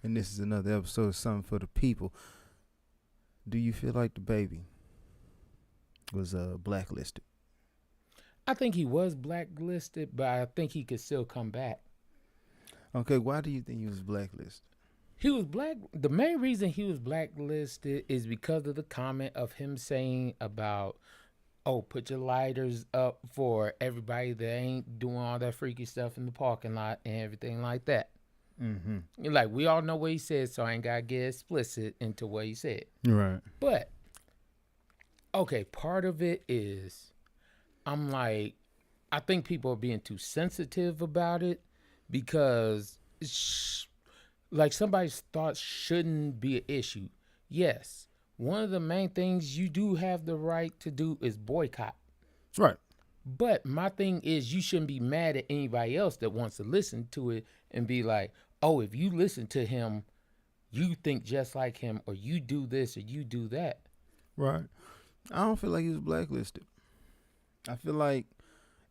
And this is another episode of Something for the People. Do you feel like the baby was blacklisted? I think he was blacklisted, but I think he could still come back. Okay, why do you think he was blacklisted? He was black. The main reason he was blacklisted is because of the comment of him saying about, "Oh, put your lighters up for everybody that ain't doing all that freaky stuff in the parking lot and everything like that." Mm-hmm. Like, we all know what he said, so I ain't gotta get explicit into what he said. Right. But okay, part of it is I'm like, I think people are being too sensitive about it because, like, somebody's thoughts shouldn't be an issue. Yes, one of the main things you do have the right to do is boycott. Right. But my thing is, you shouldn't be mad at anybody else that wants to listen to it and be like, oh, if you listen to him, you think just like him, or you do this or you do that. Right. I don't feel like he was blacklisted. I feel like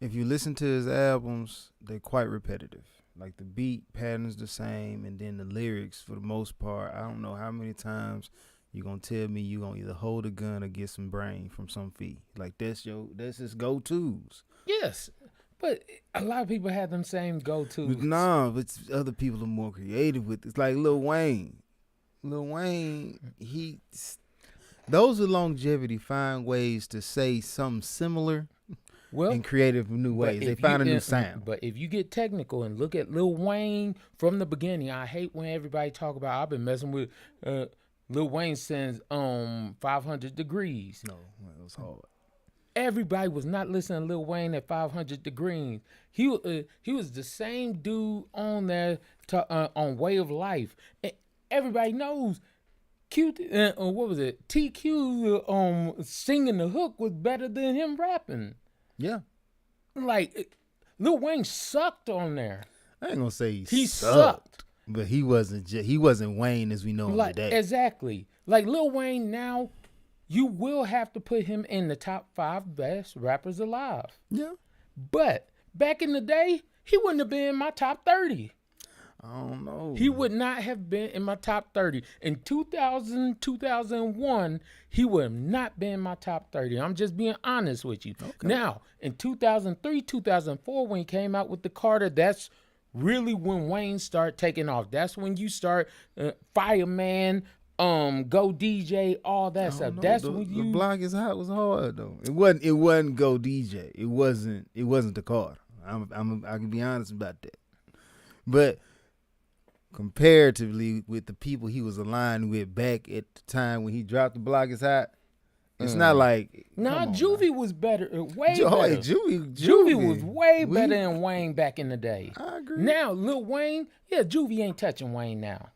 if you listen to his albums, they're quite repetitive. Like the beat pattern's the same, and then the lyrics, for the most part, I don't know how many times you're gonna tell me you gonna either hold a gun or get some brain from some fee. Like that's his go tos. Yes, but a lot of people have them same go-tos. Nah, but other people are more creative with it. It's like Lil Wayne. Lil Wayne, those with longevity find ways to say something similar Well, in creative new ways. They find a new sound. But if you get technical and look at Lil Wayne from the beginning, I hate when everybody talk about I've been messing with Lil Wayne since 500 Degrees. No, it was hard. Everybody was not listening to Lil Wayne at 500 Degrees. He was the same dude on there on Way of Life. And everybody knows Q. What was it? TQ singing the hook was better than him rapping. Yeah. Like, Lil Wayne sucked on there. I ain't gonna say He sucked. But he wasn't Wayne as we know him Like, today. exactly. Like, Lil Wayne now, you will have to put him in the top 5 best rappers alive. Yeah. But back in the day, he wouldn't have been in my top 30. I don't know. He would not have been in my top 30. In 2000, 2001, he would have not been in my top 30. I'm just being honest with you. Okay. Now, in 2003, 2004, when he came out with the Carter, that's really when Wayne started taking off. That's when you start Fireman, Go DJ, all that stuff. Know. That's the, when you. The Block is Hot was hard though. It wasn't Go DJ. It wasn't the Carter. I can be honest about that. But comparatively with the people he was aligned with back at the time when he dropped The Block is Hot, it's not like Juvie was better, way better. Juvie was way better than Wayne back in the day. I agree. Now Lil Wayne, Juvie ain't touching Wayne now.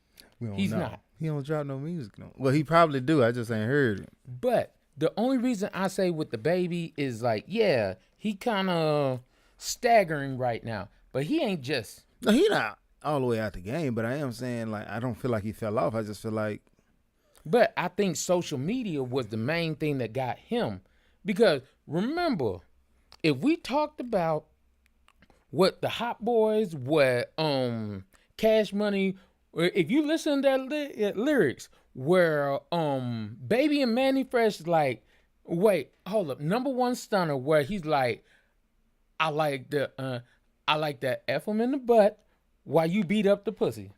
He's not. He don't drop no music no. Well, he probably do. I just ain't heard it. But the only reason I say with the baby is like, yeah, he kind of staggering right now, but he ain't just. No, he not all the way out the game. But I am saying, like, I don't feel like he fell off. I just feel like. But I think social media was the main thing that got him. Because remember, if we talked about what the Hot Boys, what Cash Money, if you listen to that lyrics where Baby and Manny Fresh like, wait, hold up, number one stunner where he's like, I like that F him in the butt while you beat up the pussy.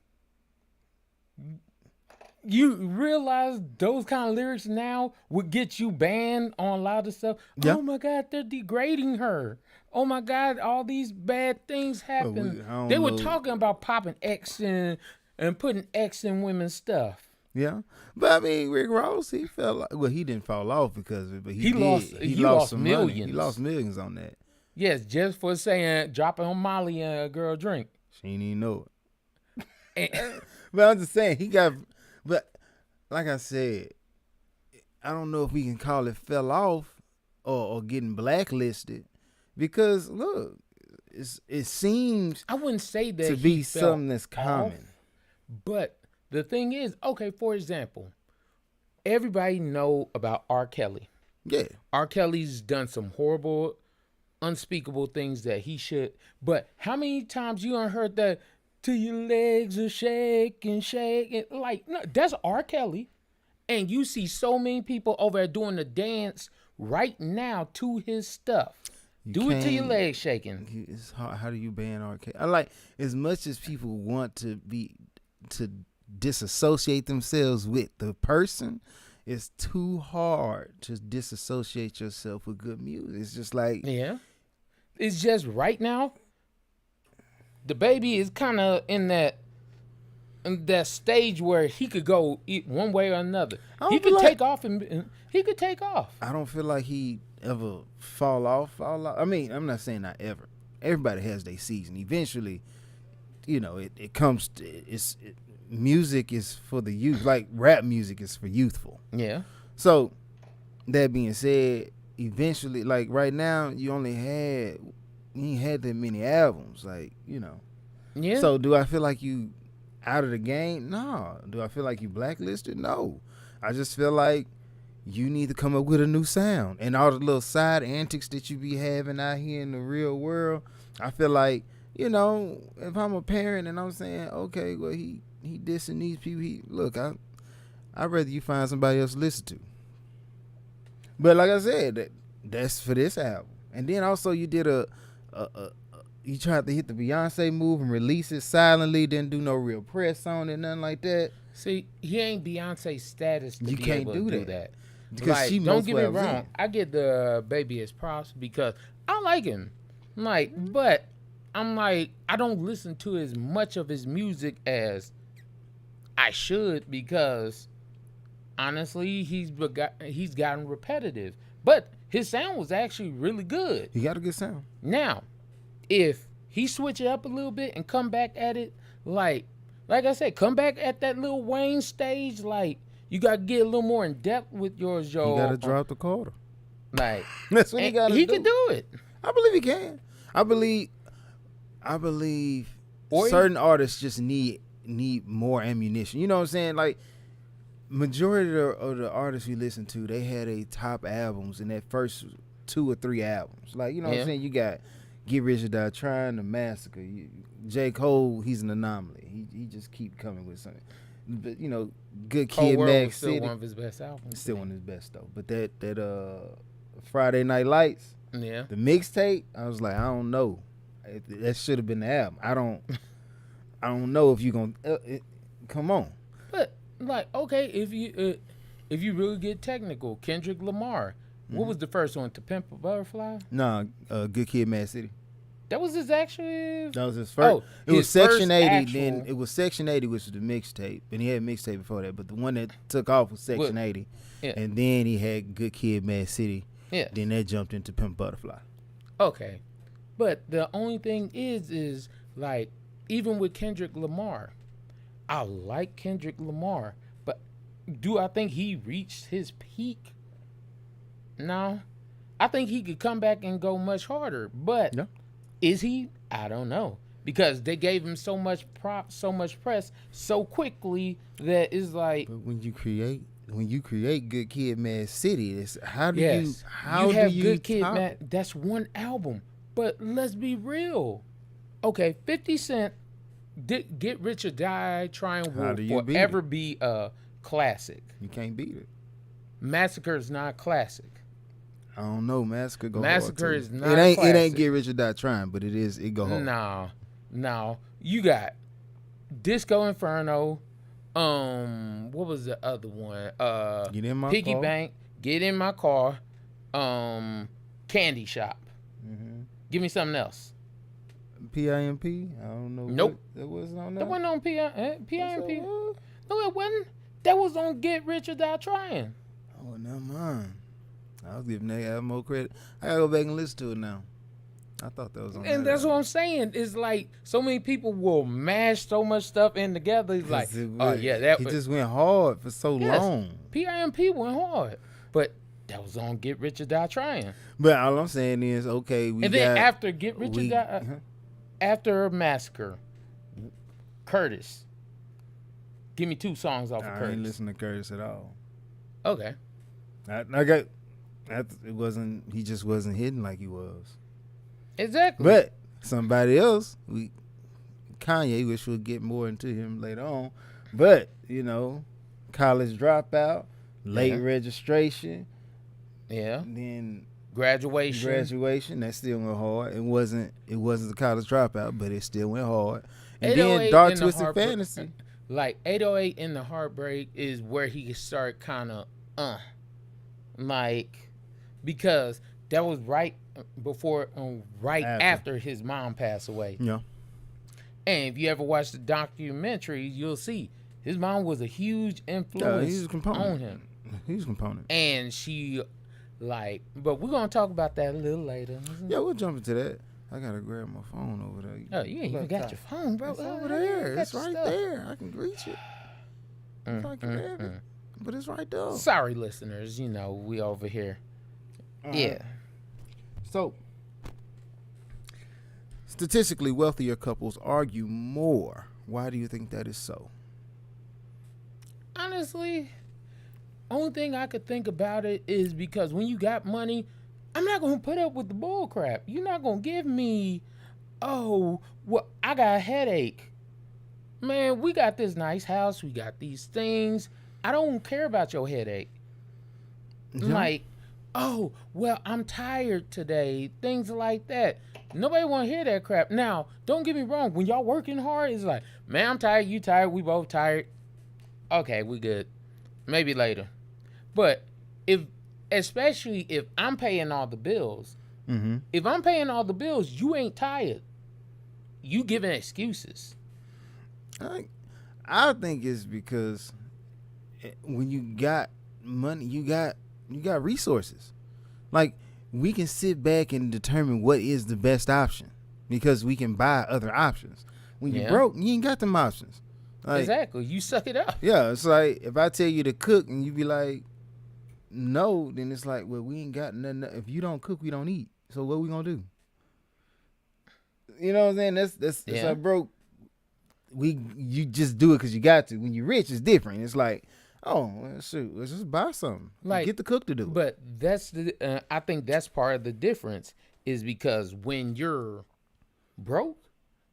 You realize those kind of lyrics now would get you banned on a lot of stuff. Yeah. Oh my God, they're degrading her. Oh my God, all these bad things happen. They were talking about popping X and putting X in women's stuff. Yeah, but I mean, Rick Ross, he fell. Well, he didn't fall off because of it, but he lost some millions. Money. He lost millions on that. Yes, just for saying dropping on Molly and a girl drink. She didn't even know it. But I'm just saying he got. But like I said, I don't know if we can call it fell off or getting blacklisted because look, it seems I wouldn't say that to be something that's common. But the thing is, okay, for example, everybody know about R. Kelly. Yeah, R. Kelly's done some horrible, unspeakable things that he should. But how many times you done heard that till your legs are shaking, shaking. Like, no, that's R. Kelly. And you see so many people over there doing the dance right now to his stuff. Do it till your legs shaking. It's hard. How do you ban arcade? I like, as much as people want to disassociate themselves with the person, it's too hard to disassociate yourself with good music. It's just like, yeah, it's just right now. The baby is kind of in that stage where he could go one way or another. He could take off and he could take off. I don't feel like he ever fall off. I mean, I'm not saying not ever. Everybody has their season. Eventually, it comes to, music is for the youth. Like rap music is for youthful. Yeah. So that being said, eventually, like right now, you ain't had that many albums. Like, Yeah. So do I feel like you out of the game? No. Do I feel like you blacklisted? No. I just feel like you need to come up with a new sound. And all the little side antics that you be having out here in the real world, I feel like, if I'm a parent and I'm saying, okay, well, he dissing these people, I'd rather you find somebody else to listen to. But like I said, that's for this album. And then also you did you tried to hit the Beyonce move and release it silently, didn't do no real press on it, nothing like that. See, he ain't Beyonce status to you be can't able do to that. do that. Like, don't get me wrong, I get the baby as props because I like him. But I'm like, I don't listen to as much of his music as I should because honestly, he's gotten repetitive. But his sound was actually really good. He got a good sound. Now, if he switch it up a little bit and come back at it, like I said, come back at that Lil Wayne stage, like you got to get a little more in depth with yours, yo. You got to drop the quarter. Like that's what he got to do. He can do it. I believe he can. I believe certain artists just need more ammunition. You know what I'm saying? Like majority of the artists we listen to, they had a top albums in that first 2 or 3 albums. Like, what I'm saying? You got Get Rich or Die Trying, The Massacre. J. Cole, he's an anomaly. He just keep coming with something. But Good Kid, Mad still City, one of his best albums. Still one of his best though. But that Friday Night Lights, the mixtape, I was like, I don't know. That should have been the album. I don't know if you gonna come on. But okay, if you really get technical, Kendrick Lamar. What was the first one? To Pimp a Butterfly? No, Good Kid, Mad City. That was his actually. That was his first. It was Section 80. Actual... Then it was Section 80, which was the mixtape, and he had a mixtape before that. But the one that took off was Section 80, and then he had Good Kid, Mad City. Yeah. Then that jumped into Pimp Butterfly. Okay, but the only thing is like even with Kendrick Lamar, I like Kendrick Lamar, but do I think he reached his peak? No, I think he could come back and go much harder. But is he? I don't know because they gave him so much so much press so quickly that it's like. But when you create Good Kid, Mad City, it's how do you Good Kid, Mad? That's one album. But let's be real. Okay, 50 Cent, Get Rich or Die Trying will forever be a classic. You can't beat it. Massacre is not a classic. I don't know. Massacre is not classic. It ain't Get Rich or Die Trying, but it go hard. No. You got Disco Inferno. What was the other one? Get in my Piggy car. Bank. Get in my car. Candy Shop. Mm-hmm. Give me something else. PIMP? I don't know. Nope. That wasn't on that? That wasn't on PIMP. No, it wasn't. That was on Get Rich or Die Trying. Oh, never mind. I was giving that album more credit. I gotta go back and listen to it now. I thought that was on. And that's what I'm saying. It's like so many people will mash so much stuff in together. It's like, he just went hard for so long. PIMP went hard, but that was on Get Rich or Die Trying. But all I'm saying is, okay, then after Get Rich or Die, after Massacre, Curtis. Give me 2 songs off of Curtis. I ain't listen to Curtis at all. Okay. I got. It wasn't. He just wasn't hitting like he was. Exactly. But somebody else, we Kanye, which we'll get more into him later on. But, college dropout, late Yeah. registration, Yeah. then Graduation. that still went hard. It wasn't the college dropout, but it still went hard. And 808 then Dark in the Twisted Heartbreak- Fantasy. Like 808 in the Heartbreak is where he start kind of like, because that was right before, right after his mom passed away. Yeah. And if you ever watch the documentary, you'll see his mom was a huge influence He was a component. on him. He was a component. And she, but we're going to talk about that a little later. Yeah, we'll jump into that. I got to grab my phone over there. Oh, you ain't even got your phone, bro. It's over there. It's right there. I can reach it. I can grab it. But it's right there. Sorry, listeners. We over here. Yeah. So, statistically, wealthier couples argue more. Why do you think that is so? Honestly, only thing I could think about it is because when you got money, I'm not going to put up with the bull crap. You're not going to give me, I got a headache. Man, we got this nice house. We got these things. I don't care about your headache. Yeah. Like, I'm tired today. Things like that. Nobody want to hear that crap. Now, don't get me wrong. When y'all working hard, it's like, man, I'm tired. You tired. We both tired. Okay, we good. Maybe later. But especially if I'm paying all the bills, if I'm paying all the bills, you ain't tired. You giving excuses. I think it's because when you got money, you got resources. Like, we can sit back and determine what is the best option because we can buy other options. When you're broke, you ain't got them options. Like, exactly. You suck it up. Yeah, it's like if I tell you to cook and you be like, no, then it's like, well, we ain't got nothing. If you don't cook, we don't eat. So what we gonna do? You know what I'm saying? That's like, broke. You just do it because you got to. When you're rich, it's different. It's like, oh, well, shoot, let's just buy something. Like, get the cook to do it. But that's I think that's part of the difference is because when you're broke,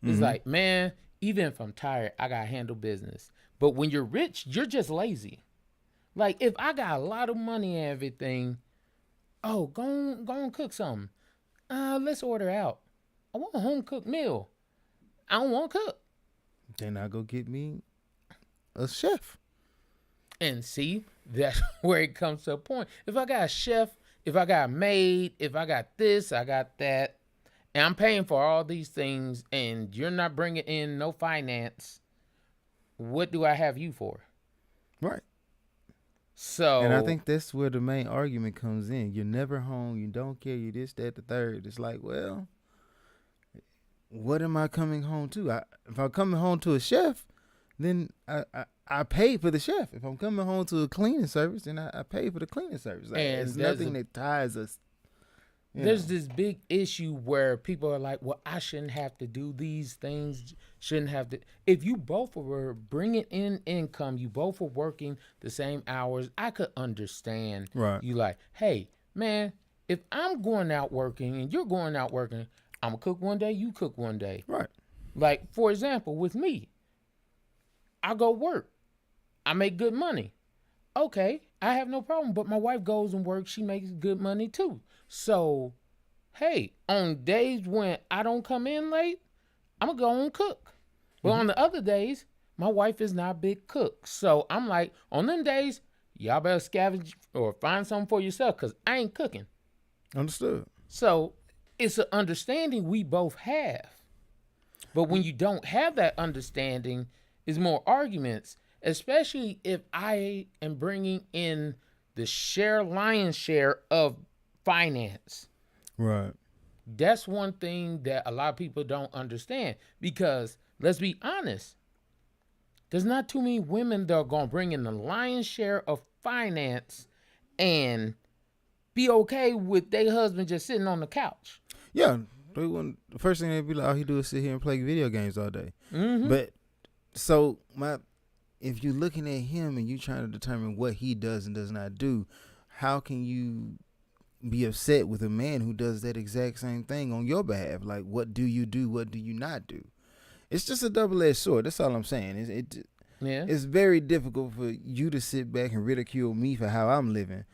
it's like, man, even if I'm tired, I gotta handle business. But when you're rich, you're just lazy. Like, if I got a lot of money and everything, go on cook something. Let's order out. I want a home cooked meal. I don't want to cook. Then I go get me a chef. And see, that's where it comes to a point. If I got a chef, if I got a maid, if I got this, I got that, and I'm paying for all these things, and you're not bringing in no finance, what do I have you for? Right. So, and I think that's where the main argument comes in. You're never home. You don't care. You this, that, the third. It's like, well, what am I coming home to? If I'm coming home to a chef, then I pay for the chef. If I'm coming home to a cleaning service, then I pay for the cleaning service. Like, and there's nothing that ties us. There's this big issue where people are like, well, I shouldn't have to do these things, shouldn't have to. If you both were bringing in income, you both were working the same hours, I could understand. Right. You like, hey, man, if I'm going out working and you're going out working, I'm going to cook one day, you cook one day. Right. Like, for example, with me, I go work. I make good money. Okay, I have no problem. But my wife goes and works. She makes good money too. So, hey, on days when I don't come in late, I'm going to go and cook. But on the other days, my wife is not a big cook. So I'm like, on them days, y'all better scavenge or find something for yourself because I ain't cooking. Understood. So it's an understanding we both have. But when you don't have that understanding, it's more arguments, especially if I am bringing in the lion's share of finance. Right. That's one thing that a lot of people don't understand because, let's be honest, there's not too many women that are going to bring in the lion's share of finance and be okay with their husband just sitting on the couch. Yeah. The first thing they'd be like, all he do is sit here and play video games all day. Mm-hmm. But so if you're looking at him and you trying to determine what he does and does not do, how can you be upset with a man who does that exact same thing on your behalf? Like, what do you do? What do you not do? It's just a double-edged sword. That's all I'm saying. Yeah. It's very difficult for you to sit back and ridicule me for how I'm living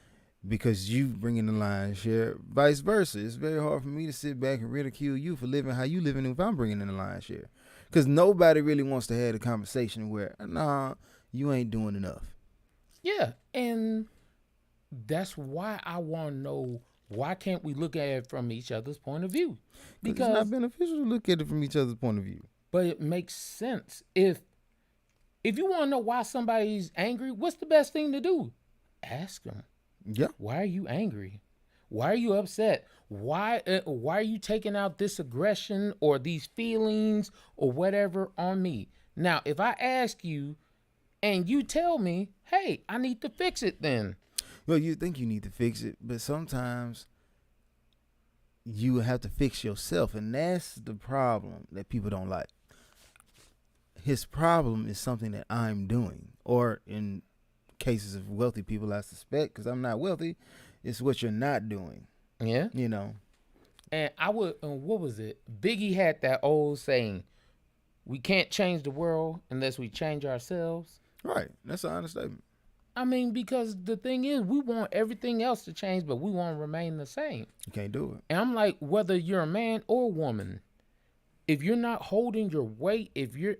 because you bring in the lion's share. Vice versa. It's very hard for me to sit back and ridicule you for living how you living if I'm bringing in the lion's share. Because nobody really wants to have a conversation where, nah, you ain't doing enough. Yeah, and that's why I want to know, why can't we look at it from each other's point of view? Because it's not beneficial to look at it from each other's point of view. But it makes sense. If you want to know why somebody's angry, what's the best thing to do? Ask them. Yeah. Why are you angry? Why are you upset? Why are you taking out this aggression or these feelings or whatever on me? Now, if I ask you and you tell me, hey, I need to fix it then. Well, you think you need to fix it, but sometimes you have to fix yourself, and that's the problem that people don't like. His problem is something that I'm doing, or in cases of wealthy people, I suspect, because I'm not wealthy, it's what you're not doing. Yeah. You know. And I would, what was it? Biggie had that old saying, we can't change the world unless we change ourselves. Right. That's an honest statement. I mean, because the thing is, we want everything else to change, but we want to remain the same. You can't do it. And I'm like, whether you're a man or a woman, if you're not holding your weight, if you're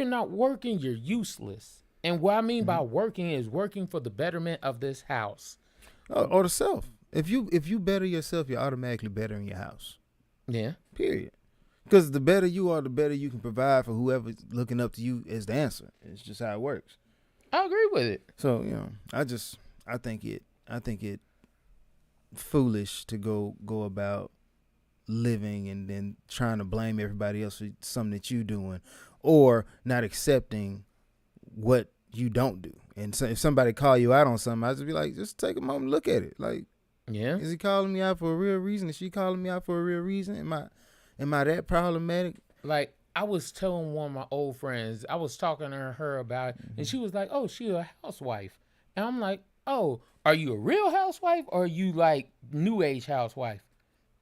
not working, you're useless. And what I mean by working is working for the betterment of this house. Or the self. If you better yourself, you're automatically better in your house. Yeah. Period. Because the better you are, the better you can provide for whoever's looking up to you as the answer. It's just how it works. I agree with it. So, I think it foolish to go about living and then trying to blame everybody else for something that you doing, or not accepting what you don't do. And so if somebody call you out on something, I just be like, just take a moment and look at it. Like, yeah, is he calling me out for a real reason? Is she calling me out for a real reason? Am I that problematic? Like, I was telling one of my old friends, I was talking to her about it, and she was like, oh, she a housewife. And I'm like, oh, are you a real housewife or are you like new age housewife?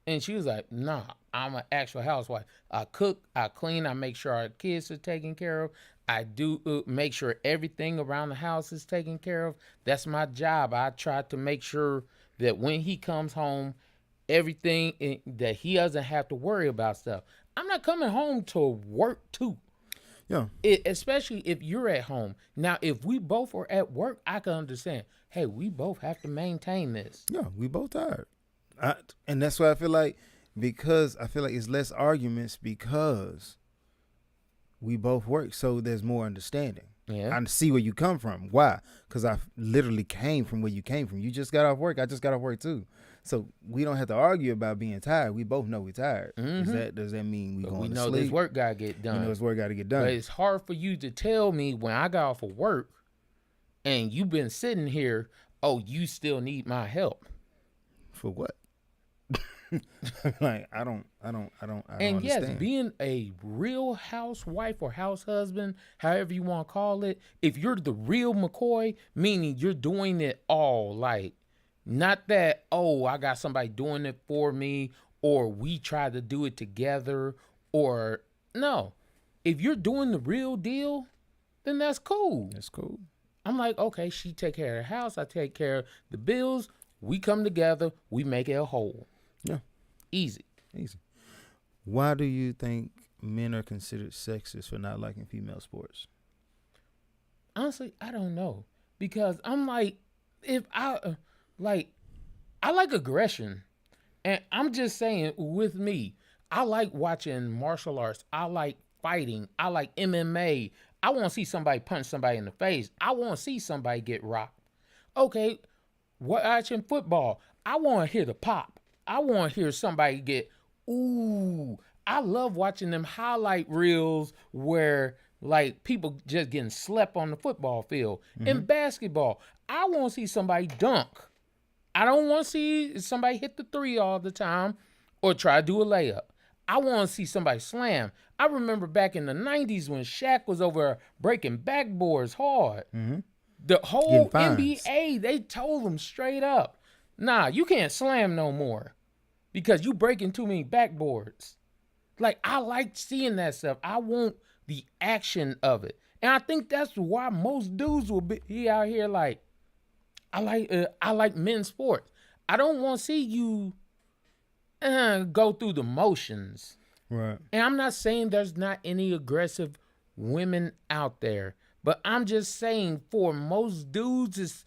And she was like, nah, I'm an actual housewife. I cook, I clean, I make sure our kids are taken care of. I do make sure everything around the house is taken care of. That's my job. I try to make sure that when he comes home, everything that he doesn't have to worry about stuff. I'm not coming home to work too. Yeah. Especially if you're at home. Now, if we both are at work, I can understand. Hey, we both have to maintain this. Yeah, we both tired. And that's why I feel like, because I feel like it's less arguments because we both work, so there's more understanding. Yeah. I see where you come from. Why? Because I literally came from where you came from. You just got off work. I just got off work too. So we don't have to argue about being tired. We both know we're tired. Mm-hmm. Does that mean we going to sleep? We know this work got to get done. We know this work got to get done. But it's hard for you to tell me when I got off of work and you've been sitting here, oh, you still need my help. For what? Like, I don't And understand. yes, being a real housewife or house husband, however you want to call it, if you're the real McCoy, meaning you're doing it all, like, not that, oh, I got somebody doing it for me, or we try to do it together, or no. If you're doing the real deal, then that's cool. That's cool. I'm like, okay, she take care of the house, I take care of the bills, we come together, we make it a whole. Yeah. Easy. Why do you think men are considered sexist for not liking female sports? Honestly, I don't know. Because I'm like, if I like aggression. And I'm just saying, with me, I like watching martial arts. I like fighting. I like MMA. I want to see somebody punch somebody in the face. I want to see somebody get rocked. Okay, watching football, I want to hear the pop. I want to hear somebody get, ooh. I love watching them highlight reels where, like, people just getting slept on the football field. Mm-hmm. In basketball, I want to see somebody dunk. I don't want to see somebody hit the three all the time or try to do a layup. I want to see somebody slam. I remember back in the 90s when Shaq was over breaking backboards hard. Mm-hmm. The whole NBA, they told him straight up, nah, you can't slam no more because you breaking too many backboards. Like, I like seeing that stuff. I want the action of it. And I think that's why most dudes will be out here like, I like men's sports. I don't want to see you go through the motions. Right. And I'm not saying there's not any aggressive women out there, but I'm just saying for most dudes, it's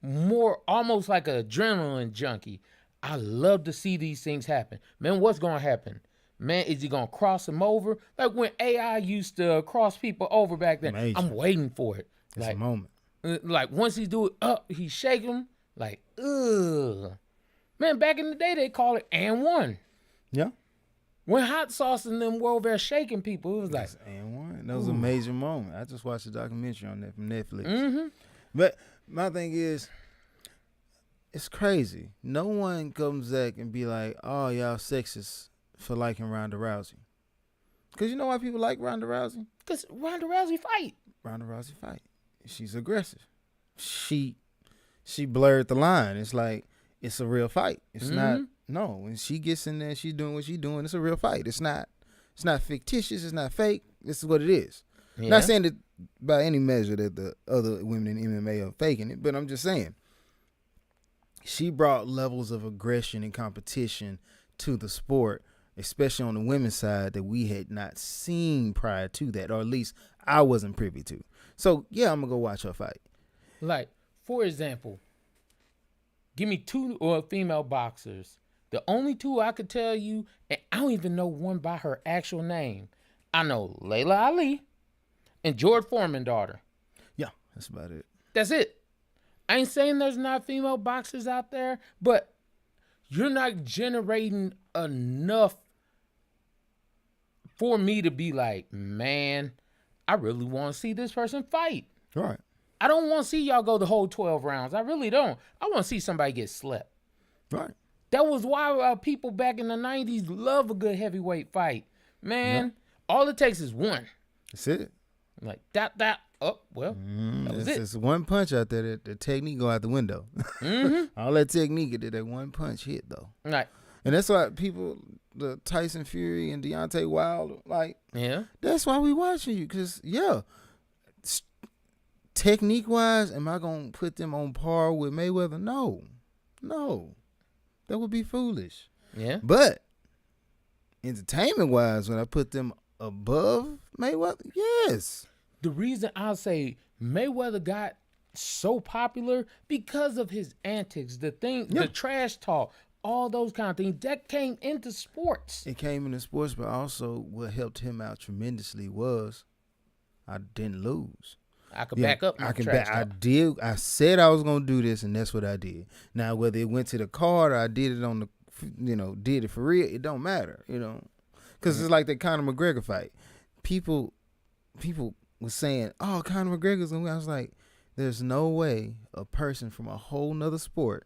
more almost like an adrenaline junkie. I love to see these things happen. Man, what's going to happen? Man, is he going to cross them over? Like when AI used to cross people over back then. Major. I'm waiting for it. It's like, a moment. Like once he do it up, he shake them. Like, ugh. Man, back in the day, they call it and one. Yeah. When Hot Sauce and them were over there shaking people, it was like, and one. That was a major moment. I just watched a documentary on that from Netflix. mm-hmm. But my thing is, it's crazy. No one comes back and be like, "Oh, y'all sexist for liking Ronda Rousey." Because you know why people like Ronda Rousey? Because Ronda Rousey fight. Ronda Rousey fight. She's aggressive. She blurred the line. It's like it's a real fight. It's not. No, when she gets in there, she's doing what she's doing. It's a real fight. It's not fictitious. It's not fake. This is what it is. Yeah. Not saying that by any measure that the other women in MMA are faking it, but I'm just saying she brought levels of aggression and competition to the sport, especially on the women's side, that we had not seen prior to that, or at least I wasn't privy to. So yeah, I'm gonna go watch her fight. Like, for example, give me two female boxers. The only two I could tell you, and I don't even know one by her actual name. I know Layla Ali and George Foreman's daughter. Yeah, that's about it. That's it. I ain't saying there's not female boxers out there, but you're not generating enough for me to be like, man, I really want to see this person fight. Right. I don't want to see y'all go the whole 12 rounds. I really don't. I want to see somebody get slept. Right. That was why people back in the 90s love a good heavyweight fight. Man, all it takes is one. That's it. Like, that, oh, well, that was it. It's one punch out there that the technique go out the window. Mm-hmm. All that technique did that one punch hit, though. Right. And that's why people, the Tyson Fury and Deontay Wilder, like, yeah, that's why we watching you. Because, yeah, technique-wise, am I going to put them on par with Mayweather? No. That would be foolish. Yeah. But entertainment-wise, when I put them above Mayweather, yes. The reason I'll say Mayweather got so popular because of his antics, the trash talk, all those kind of things that came into sports. It came into sports, but also what helped him out tremendously was I didn't lose. I could back up my trash talk. I said I was gonna do this, and that's what I did. Now, whether it went to the card or I did it on the, did it for real, it don't matter, because it's like that Conor McGregor fight. People was saying, "Oh, Conor McGregor's gonna win." I was like, "There's no way a person from a whole nother sport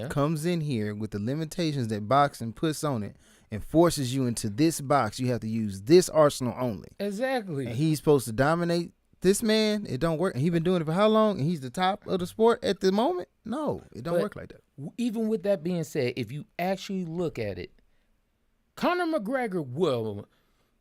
comes in here with the limitations that boxing puts on it and forces you into this box. You have to use this arsenal only." Exactly. And he's supposed to dominate. This man, it don't work. And he's been doing it for how long? And he's the top of the sport at the moment? No, it don't work like that. Even with that being said, if you actually look at it, Conor McGregor will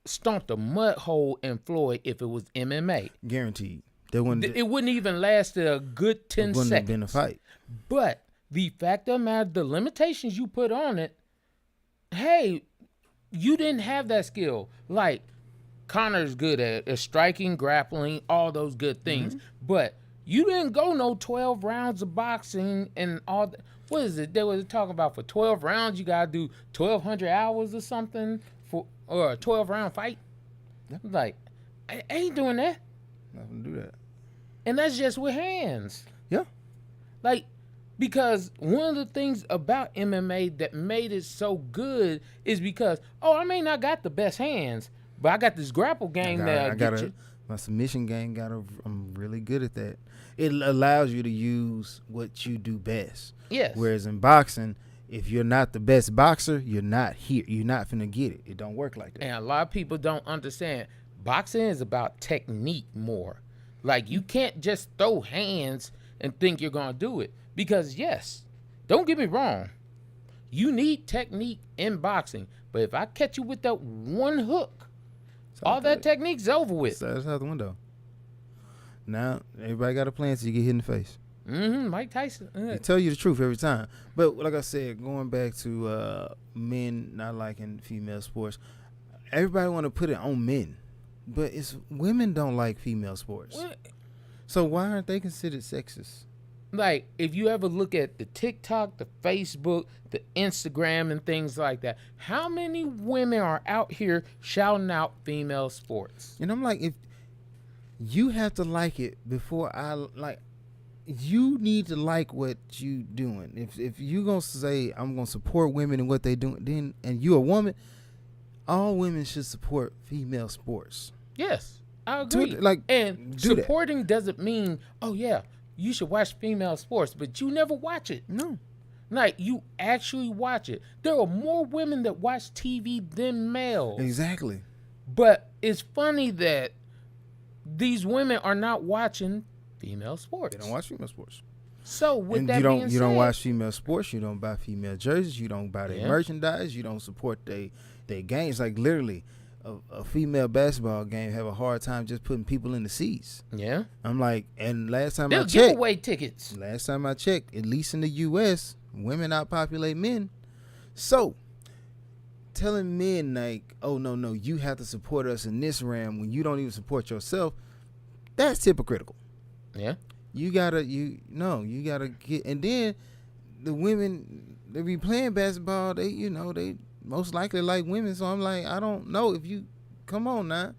stomp the mud hole in Floyd if it was MMA. Guaranteed. It wouldn't even last a good 10 seconds. It wouldn't have been a fight. But the fact of the matter, the limitations you put on it, hey, you didn't have that skill. Like, Conor's good at striking, grappling, all those good things. Mm-hmm. But you didn't go no 12 rounds of boxing and all that. What is it? They were talking about for 12 rounds, you got to do 1,200 hours or something or a 12-round fight. Yeah. Like, I ain't doing that. Not gonna do that. And that's just with hands. Yeah. Like, because one of the things about MMA that made it so good is because, I may not got the best hands, but I got this grapple game my submission game I'm really good at that. It allows you to use what you do best. Yes. Whereas in boxing, if you're not the best boxer, you're not here. You're not finna get it. It don't work like that. And a lot of people don't understand. Boxing is about technique more. Like, you can't just throw hands and think you're gonna do it. Because yes, don't get me wrong, you need technique in boxing. But if I catch you with that one hook, all okay. that technique's over with. So that's out the window. Now everybody got a plan so you get hit in the face. Mike Tyson. They tell you the truth every time. But like I said, going back to men not liking female sports, everybody want to put it on men, but it's women don't like female sports. What? So why aren't they considered sexist? Like, if you ever look at the TikTok, the Facebook, the Instagram, and things like that, how many women are out here shouting out female sports? And I'm like, if you have to like it before I like, you need to like what you doing. If you gonna say I'm gonna support women and what they doing, then and you a woman, all women should support female sports. Yes, I agree. And do supporting doesn't mean, oh yeah, you should watch female sports, but you never watch it. No. Like, you actually watch it. There are more women that watch TV than males. Exactly. But it's funny that these women are not watching female sports. They don't watch female sports. So with And that you being said, don't watch female sports. You don't buy female jerseys. You don't buy their merchandise. You don't support their games. Like, literally, a female basketball game have a hard time just putting people in the seats. Yeah. I'm like, and last time they'll I give checked, away tickets. Last time I checked, at least in the U.S., women outpopulate men. So, telling men like, oh, no, you have to support us in this realm when you don't even support yourself, that's hypocritical. Yeah. You gotta get, and then the women, they be playing basketball, they most likely like women. So I'm like, I don't know if you, come on now.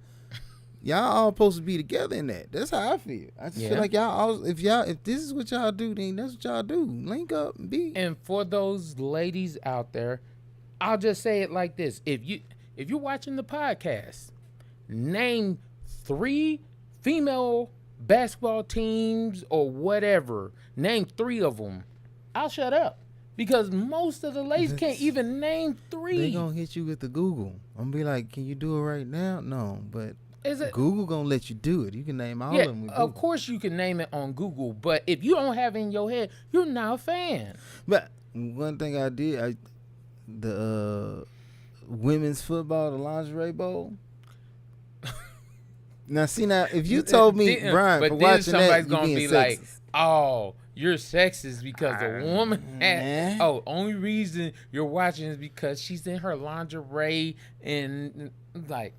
Y'all all supposed to be together in that. That's how I feel. I just feel like if this is what y'all do, then that's what y'all do. Link up and be. And for those ladies out there, I'll just say it like this: if you're watching the podcast, name 3 female basketball teams or whatever. Name 3 of them. I'll shut up because most of the ladies can't even name 3. They gonna hit you with the Google. I'm gonna be like, can you do it right now? No, but. Is it Google gonna let you do it? You can name all of them with Google. Of course you can name it on Google, but if you don't have it in your head, you're not a fan. But one thing I did, the women's football, the lingerie bowl. Now, if you told me, Brian, but for then watching somebody's that, gonna you be being like, sexist. "Oh, you're sexist because a woman had." Oh, only reason you're watching is because she's in her lingerie and like.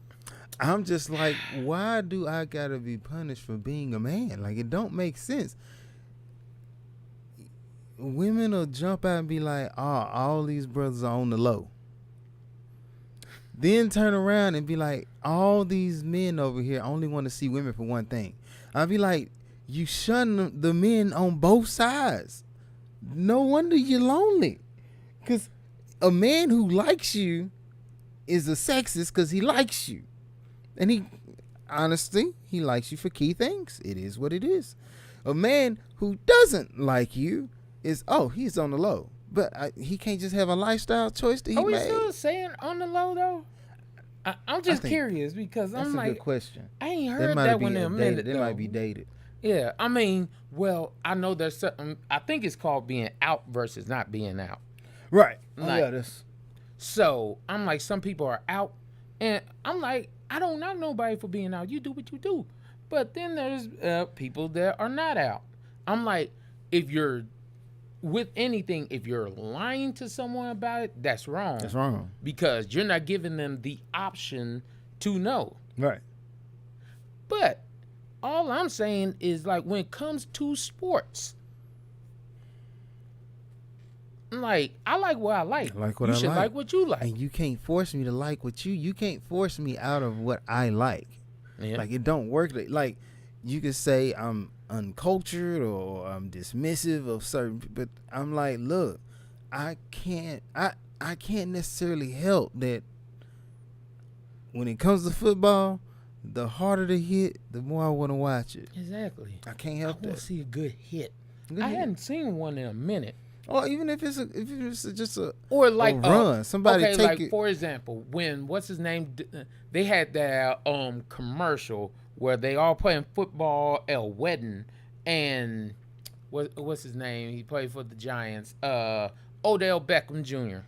I'm just like, why do I gotta be punished for being a man? Like, it don't make sense. Women will jump out and be like, oh, all these brothers are on the low. Then turn around and be like, all these men over here only want to see women for one thing. I'll be like, you shun the men on both sides. No wonder you're lonely. Because a man who likes you is a sexist because he likes you. And he likes you for key things. It is what it is. A man who doesn't like you he's on the low. But he can't just have a lifestyle choice that he made. Are we still saying on the low, though? I'm just curious because I'm like. That's a good question. I ain't heard that one in a minute, They though. might be dated. Yeah, I mean, well, I know there's something. I think it's called being out versus not being out. Right. Like, so I'm like, some people are out. And I'm like, I don't knock nobody for being out. You do what you do. But then there's people that are not out. I'm like, if you're with anything, if you're lying to someone about it, that's wrong. That's wrong. Because you're not giving them the option to know. Right. But all I'm saying is, like, when it comes to sports, like, I like what I like. I like what you I should like. like what you like. And you can't force me to like what you can't force me out of what I like. Yeah. Like, it don't work. Like, you could say I'm uncultured or I'm dismissive of certain, but I'm like, look, I can't necessarily help that when it comes to football, the harder the hit, the more I want to watch it. Exactly. I can't help that. I want to see a good hit. I hadn't seen one in a minute. Or even if it's just a or like a run, somebody okay, take like it. For example, when what's his name? They had that commercial where they all playing football at a wedding, and what's his name? He played for the Giants. Odell Beckham Jr.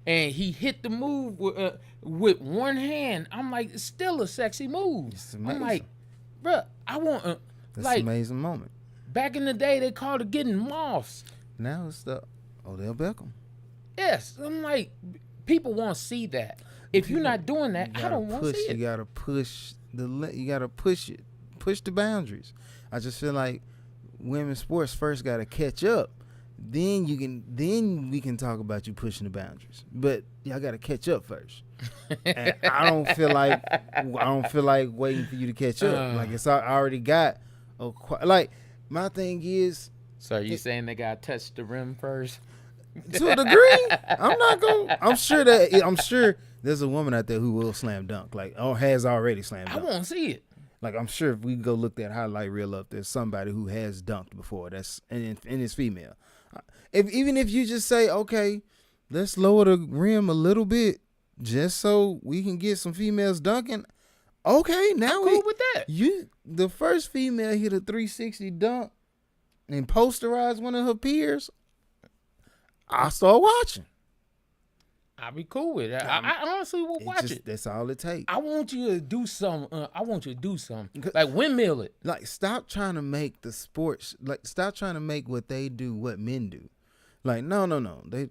and he hit the move with one hand. I'm like, it's still a sexy move. It's amazing. I'm like, bruh, I want That's like an amazing moment. back in the day they called it getting moths. Now it's the Odell Beckham. Yes, I'm like, people want to see that. If you're not doing that, I don't want to see it. You gotta push you gotta push it, push the boundaries. I just feel like women's sports first gotta catch up. Then we can talk about you pushing the boundaries. But y'all gotta catch up first. And I don't feel like waiting for you to catch up. Like I already got like my thing is. So are you saying they gotta touch the rim first? To a degree, I'm sure there's a woman out there who will slam dunk, like, or has already slammed dunk. I want to see it. Like, I'm sure if we go look that highlight reel up, there's somebody who has dunked before. That's and it's female. Even if you just say, okay, let's lower the rim a little bit, just so we can get some females dunking. Okay, now I'm cool with that. The first female hit a 360 dunk and posterized one of her peers. I start watching. I'll be cool with it. I honestly will watch it. That's all it takes. I want you to do something. Like windmill it. Like, stop trying to make the sports. Like, stop trying to make what they do what men do. Like, no. They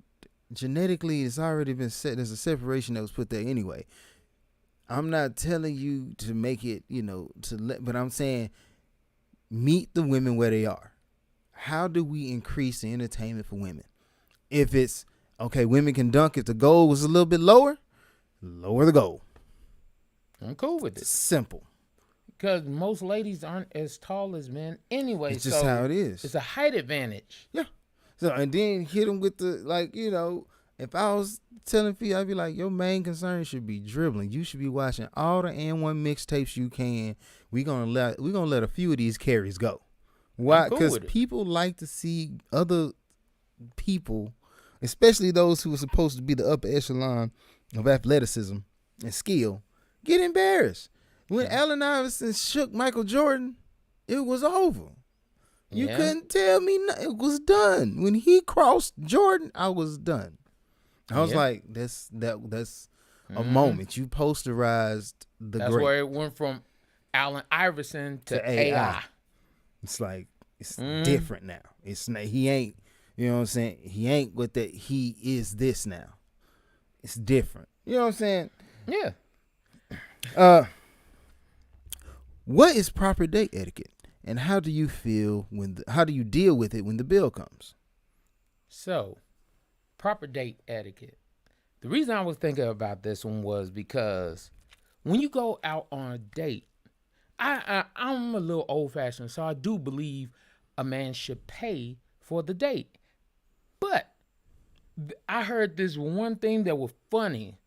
genetically, it's already been set. There's a separation that was put there anyway. I'm not telling you to make it, but I'm saying meet the women where they are. How do we increase the entertainment for women? If it's, okay, women can dunk. If the goal was a little bit lower the goal. I'm cool with it. Simple. Because most ladies aren't as tall as men anyway. It's just how it is. It's a height advantage. Yeah. So, and then hit them with the, if I was telling people, I'd be like, your main concern should be dribbling. You should be watching all the N1 mixtapes you can. We're gonna let a few of these carries go. Why? Because people like to see other people, especially those who are supposed to be the upper echelon of athleticism and skill, get embarrassed. When Allen Iverson shook Michael Jordan, it was over. You couldn't tell me it was done. When he crossed Jordan, I was done. I was like, that's a moment. You posterized the That's great. where it went from Allen Iverson to AI. It's like, it's different now. It's not, he ain't, you know what I'm saying? He ain't with that. He is this now. It's different. You know what I'm saying? Yeah. What is proper date etiquette, and how do you feel how do you deal with it when the bill comes? So, proper date etiquette. The reason I was thinking about this one was because when you go out on a date, I'm a little old fashioned, so I do believe a man should pay for the date. But I heard this one thing that was funny.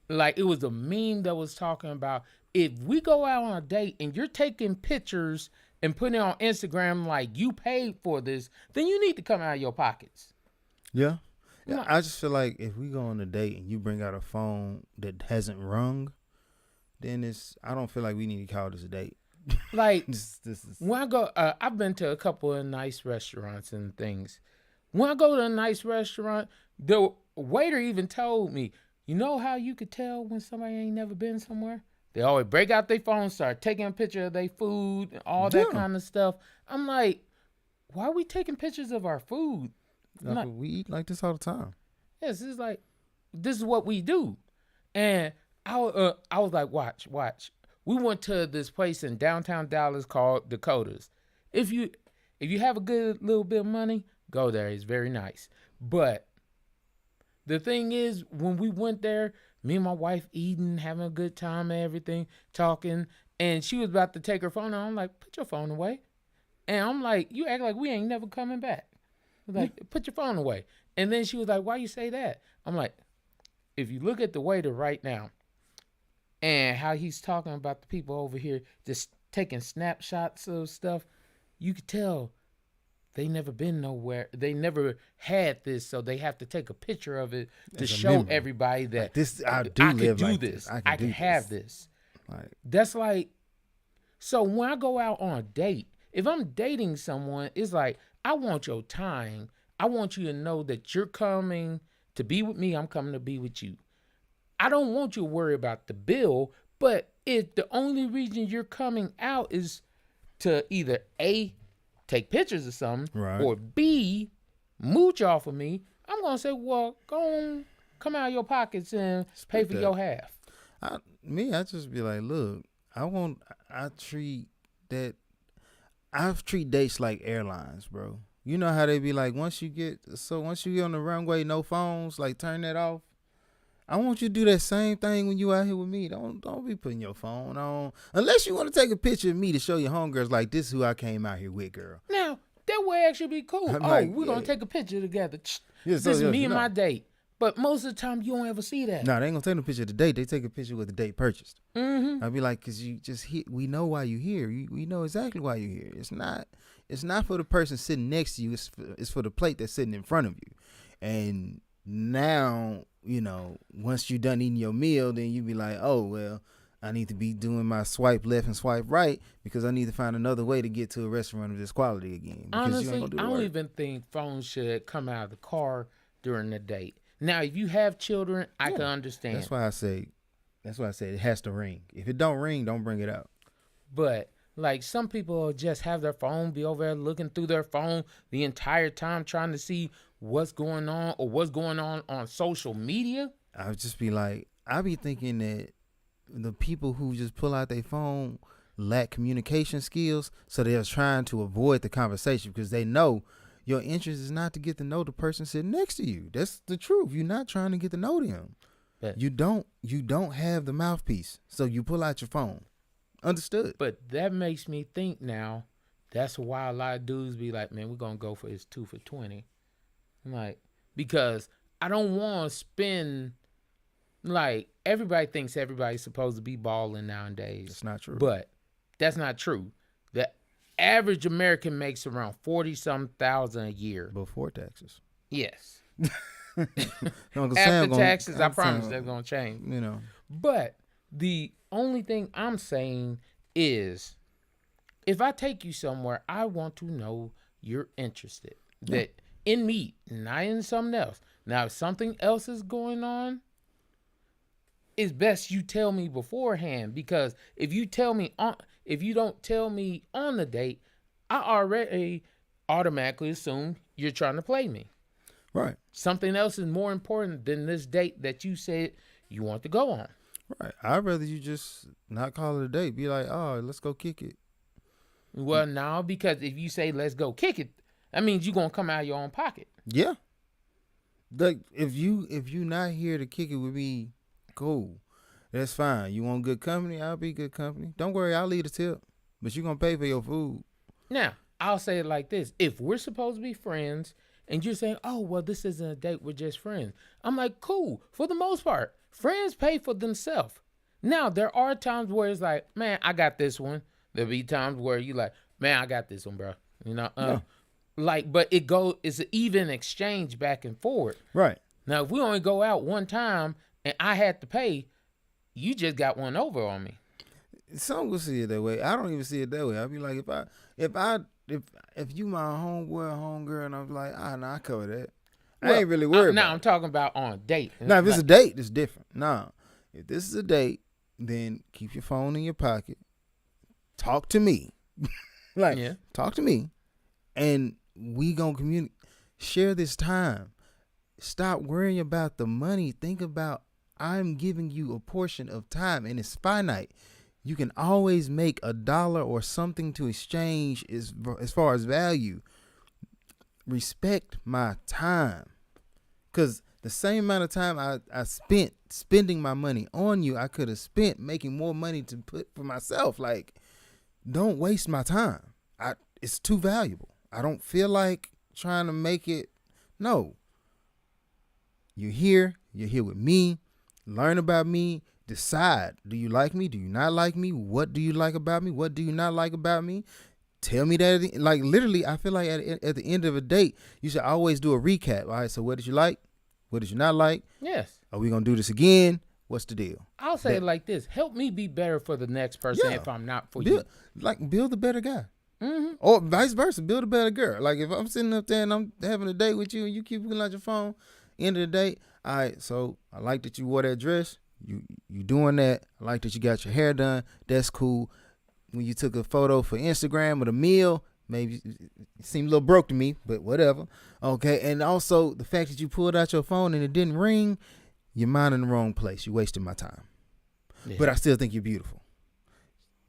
Like, it was a meme that was talking about, if we go out on a date and you're taking pictures and putting it on Instagram like you paid for this, then you need to come out of your pockets. Yeah. I just feel like if we go on a date and you bring out a phone that hasn't rung, then I don't feel like we need to call this a date. Like, this is... when I go, I've been to a couple of nice restaurants and things. When I go to a nice restaurant, the waiter even told me, you know how you could tell when somebody ain't never been somewhere? They always break out their phone, start taking a picture of their food, and all that kind of stuff. I'm like, why are we taking pictures of our food? We eat like this all the time. Yes, it's like, this is what we do. And I was like, watch. We went to this place in downtown Dallas called Dakota's. If you have a good little bit of money, go there. It's very nice. But the thing is, when we went there, me and my wife eating, having a good time and everything, talking, and she was about to take her phone out. I'm like, put your phone away. And I'm like, you act like we ain't never coming back. Like, put your phone away. And then she was like, why you say that? I'm like, if you look at the waiter right now and how he's talking about the people over here just taking snapshots of stuff, you could tell they never been nowhere. They never had this, so they have to take a picture of it to show everybody that like this. I can do this. I can have this. Like, that's like, so when I go out on a date, if I'm dating someone, it's like, I want your time. I want you to know that you're coming to be with me, I'm coming to be with you. I don't want you to worry about the bill, but if the only reason you're coming out is to either A, take pictures of something, Right. or B, mooch off of me, I'm going to say, well, go on, come out of your pockets and pay for your half. I just be like, look, I treat dates like airlines, bro. You know how they be like, once you get on the runway, no phones, like turn that off. I want you to do that same thing when you out here with me. Don't be putting your phone on. Unless you want to take a picture of me to show your homegirls, like, this is who I came out here with, girl. Now, that would actually be cool. We're going to take a picture together. This is me and my date. But most of the time, you don't ever see that. No, they ain't going to take a picture of the date. They take a picture with the date purchased. Mm-hmm. I'd be like, because you just we know why you here. We know exactly why you're here. It's not for the person sitting next to you. It's for the plate that's sitting in front of you. And now, once you're done eating your meal, then you be like, oh, well, I need to be doing my swipe left and swipe right because I need to find another way to get to a restaurant of this quality again. Honestly, I don't even think phones should come out of the car during the date. Now, if you have children, I can understand. That's why I say it has to ring. If it don't ring, don't bring it out. But like some people just have their phone, be over there looking through their phone the entire time trying to see what's going on or what's going on social media. I would just be like, I be thinking that the people who just pull out their phone lack communication skills, so they're trying to avoid the conversation because they know your interest is not to get to know the person sitting next to you. That's the truth. You're not trying to get to know them. But you don't have the mouthpiece, so you pull out your phone. Understood. But that makes me think now, that's why a lot of dudes be like, man, we're going to go for his 2 for $20. I'm like, because I don't want to spend, like, everybody thinks everybody's supposed to be balling nowadays. It's not true. But that's not true. The average American makes around 40-some thousand a year. Before taxes. Yes. Uncle After Sam taxes, I promise that's going to change. But the only thing I'm saying is, if I take you somewhere, I want to know you're interested. Yeah. That in me, not in something else. Now, if something else is going on, it's best you tell me beforehand, because if you don't tell me on the date, I already automatically assume you're trying to play me. Right. Something else is more important than this date that you said you want to go on. Right. I'd rather you just not call it a date. Be like, oh, let's go kick it. Well, no, because if you say let's go kick it, that means you're gonna come out of your own pocket. Yeah. Like if you not here to kick it with me, cool. That's fine. You want good company? I'll be good company. Don't worry, I'll leave the tip. But you're gonna pay for your food. Now, I'll say it like this. If we're supposed to be friends and you're saying, oh, well, this isn't a date, we're just friends. I'm like, cool. For the most part, friends pay for themselves. Now, there are times where it's like, man, I got this one. There'll be times where you like, man, I got this one, bro. Yeah. Like, but it's an even exchange back and forth. Right. Now, if we only go out one time and I had to pay, you just got one over on me. Some will see it that way. I don't even see it that way. I'll be like, if you my homeboy or homegirl, and I'm like, I cover that. I ain't really worried about it. I'm talking about on a date. Now, if it's a date, it's different. Nah, if this is a date, then keep your phone in your pocket. Talk to me. Talk to me. And we gonna communicate. Share this time. Stop worrying about the money. Think about, I'm giving you a portion of time, and it's finite. You can always make $1 or something to exchange as far as value. Respect my time. Because the same amount of time I spent spending my money on you, I could have spent making more money to put for myself. Like, don't waste my time. It's too valuable. I don't feel like trying to make it. No. You're here with me. Learn about me. Decide. Do you like me? Do you not like me? What do you like about me? What do you not like about me? Tell me that. Like, literally, I feel like at the end of a date, you should always do a recap. All right, so what did you like? What did you not like? Yes. Are we going to do this again? What's the deal? I'll say it like this. Help me be better for the next person if I'm not for you. Like, build a better guy. Mm-hmm. Or vice versa, build a better girl. Like, if I'm sitting up there and I'm having a date with you and you keep looking at your phone, End of the day, all right, so I like that you wore that dress. You doing that. I like that you got your hair done. That's cool. When you took a photo for Instagram with a meal, maybe it seemed a little broke to me, but whatever. Okay, and also the fact that you pulled out your phone and it didn't ring, you're minding the wrong place. You wasted my time. Yeah. But I still think you're beautiful.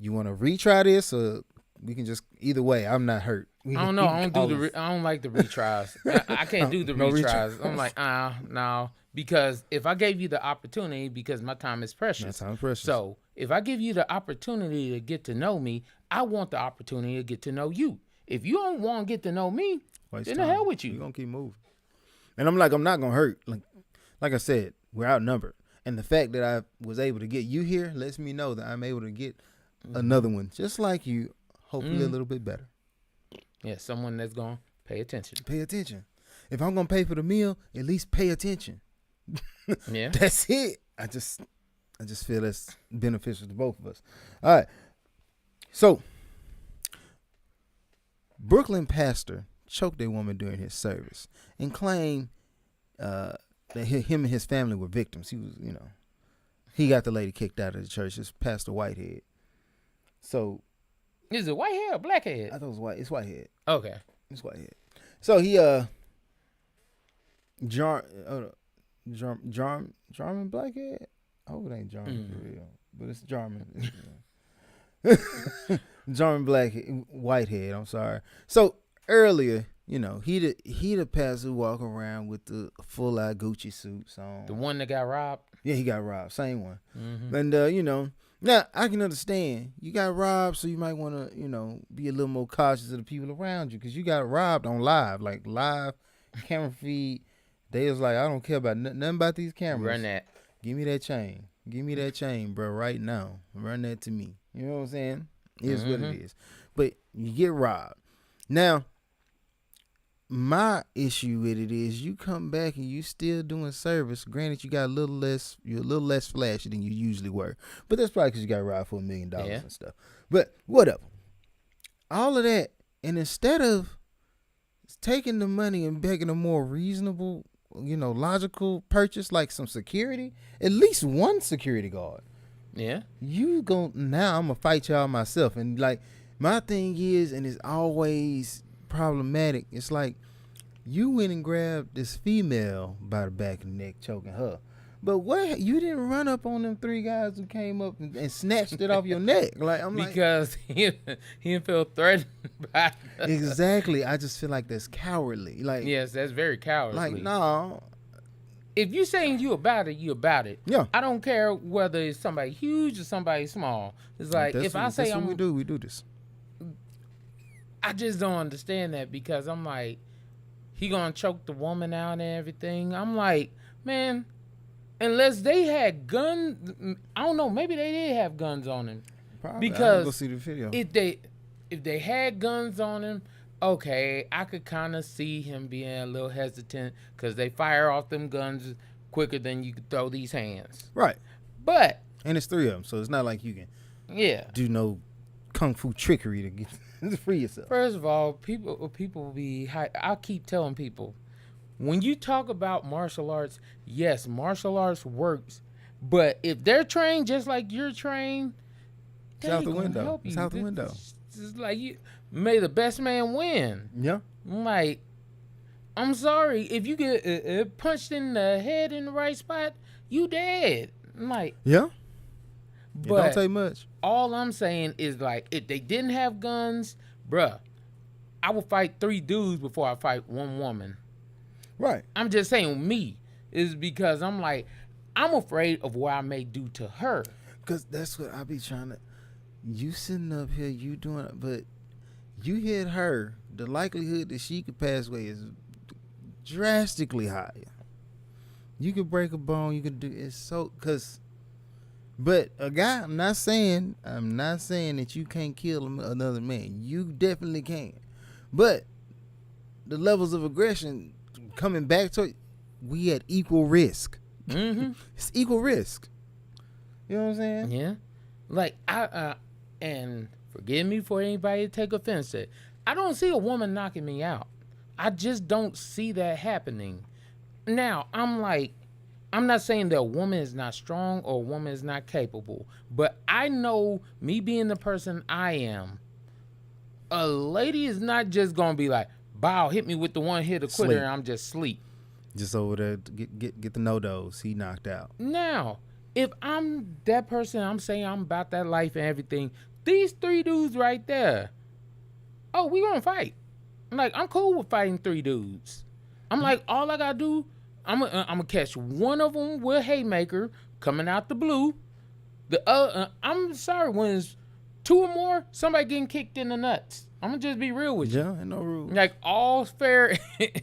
You want to retry this, or we can just either way. I'm not hurt. I don't know. I don't like the retries. I can't do the retries. I'm like, no, because if I gave you the opportunity, because my time is precious. My time is precious. So if I give you the opportunity to get to know me, I want the opportunity to get to know you. If you don't want to get to know me, then the hell with you. You're gonna keep moving. And I'm not gonna hurt. Like I said, we're outnumbered. And the fact that I was able to get you here lets me know that I'm able to get another one just like you, hopefully a little bit better. Yeah, someone that's going to pay attention. Pay attention. If I'm going to pay for the meal, at least pay attention. Yeah. That's it. I just feel that's beneficial to both of us. All right. So, Brooklyn pastor choked a woman during his service and claimed that him and his family were victims. He got the lady kicked out of the church. It's Pastor Whitehead. So, is it Whitehead or Blackhead? I thought it was white. It's Whitehead. Okay, it's Whitehead. So he Jarman Blackhead. I hope it ain't Jarman for real, but it's Jarman. Jarman Whitehead. I'm sorry. So earlier, he the pastor who walk around with the full out Gucci suits on. The one that got robbed. Yeah, he got robbed. Same one. Mm-hmm. And now I can understand you got robbed, so you might want to be a little more cautious of the people around you, because you got robbed on live camera feed. They was like, I don't care about nothing about these cameras. Run that. Give me that chain. Give me that chain, bro, right now. Run that to me. You know what I'm saying? It's what it is. But you get robbed. Now, my issue with it is you come back and you still doing service. Granted, you got you're a little less flashy than you usually were. But that's probably because you got robbed for $1 million and stuff. But whatever. All of that, and instead of taking the money and making a more reasonable, logical purchase, like some security, at least one security guard. Yeah. Now I'm gonna fight y'all myself. And my thing is, and it's always problematic, it's like you went and grabbed this female by the back of the neck, choking her, but what, you didn't run up on them 3 guys who came up and snatched it off your neck? Because he didn't feel threatened by exactly. I just feel like that's cowardly. Yes, that's very cowardly. No, if you saying you about it, you about it. Yeah, I don't care whether it's somebody huge or somebody small. It's like, if I say we do this. I just don't understand that, because I'm like, he gonna choke the woman out and everything. I'm like, man, unless they had guns, I don't know, maybe they did have guns on him. Probably. Because go see the video. if they had guns on him, okay, I could kind of see him being a little hesitant, because they fire off them guns quicker than you could throw these hands. Right. And it's 3 of them, so it's not like you can do no kung fu trickery to get free yourself. First of all, people be I keep telling people, when you talk about martial arts, yes, martial arts works, but if they're trained just like you're trained, it's out the window. It's out the window. It's like, may the best man win. Yeah. I'm sorry, if you get punched in the head in the right spot, you dead. Yeah. But it don't take much. All I'm saying is, if they didn't have guns, bruh, I would fight 3 dudes before I fight 1 woman. Right. I'm just saying me, is because I'm afraid of what I may do to her. Because that's what I be trying to. You sitting up here, you doing it, but you hit her, the likelihood that she could pass away is drastically higher. You could break a bone, you could do it, but a guy, I'm not saying that you can't kill another man. You definitely can. But the levels of aggression coming back to it, we at equal risk. Mm-hmm. It's equal risk. You know what I'm saying? Yeah. And forgive me for anybody to take offense to it, I don't see a woman knocking me out. I just don't see that happening. Now, I'm not saying that a woman is not strong or a woman is not capable, but I know me being the person I am, a lady is not just gonna be like, bow, hit me with the one hit a quitter Sleep. and I'm just sleep. Just over there to get the no-dos. He knocked out. Now, if I'm that person, I'm saying I'm about that life and everything, these three dudes right there, oh, we gonna fight. I'm cool with fighting three dudes. I'm like, all I gotta do, I'm gonna catch one of them with a haymaker coming out the blue. The other, I'm sorry, when it's two or more, somebody getting kicked in the nuts. I'm gonna just be real with you. Yeah, ain't no rules. Like, all's fair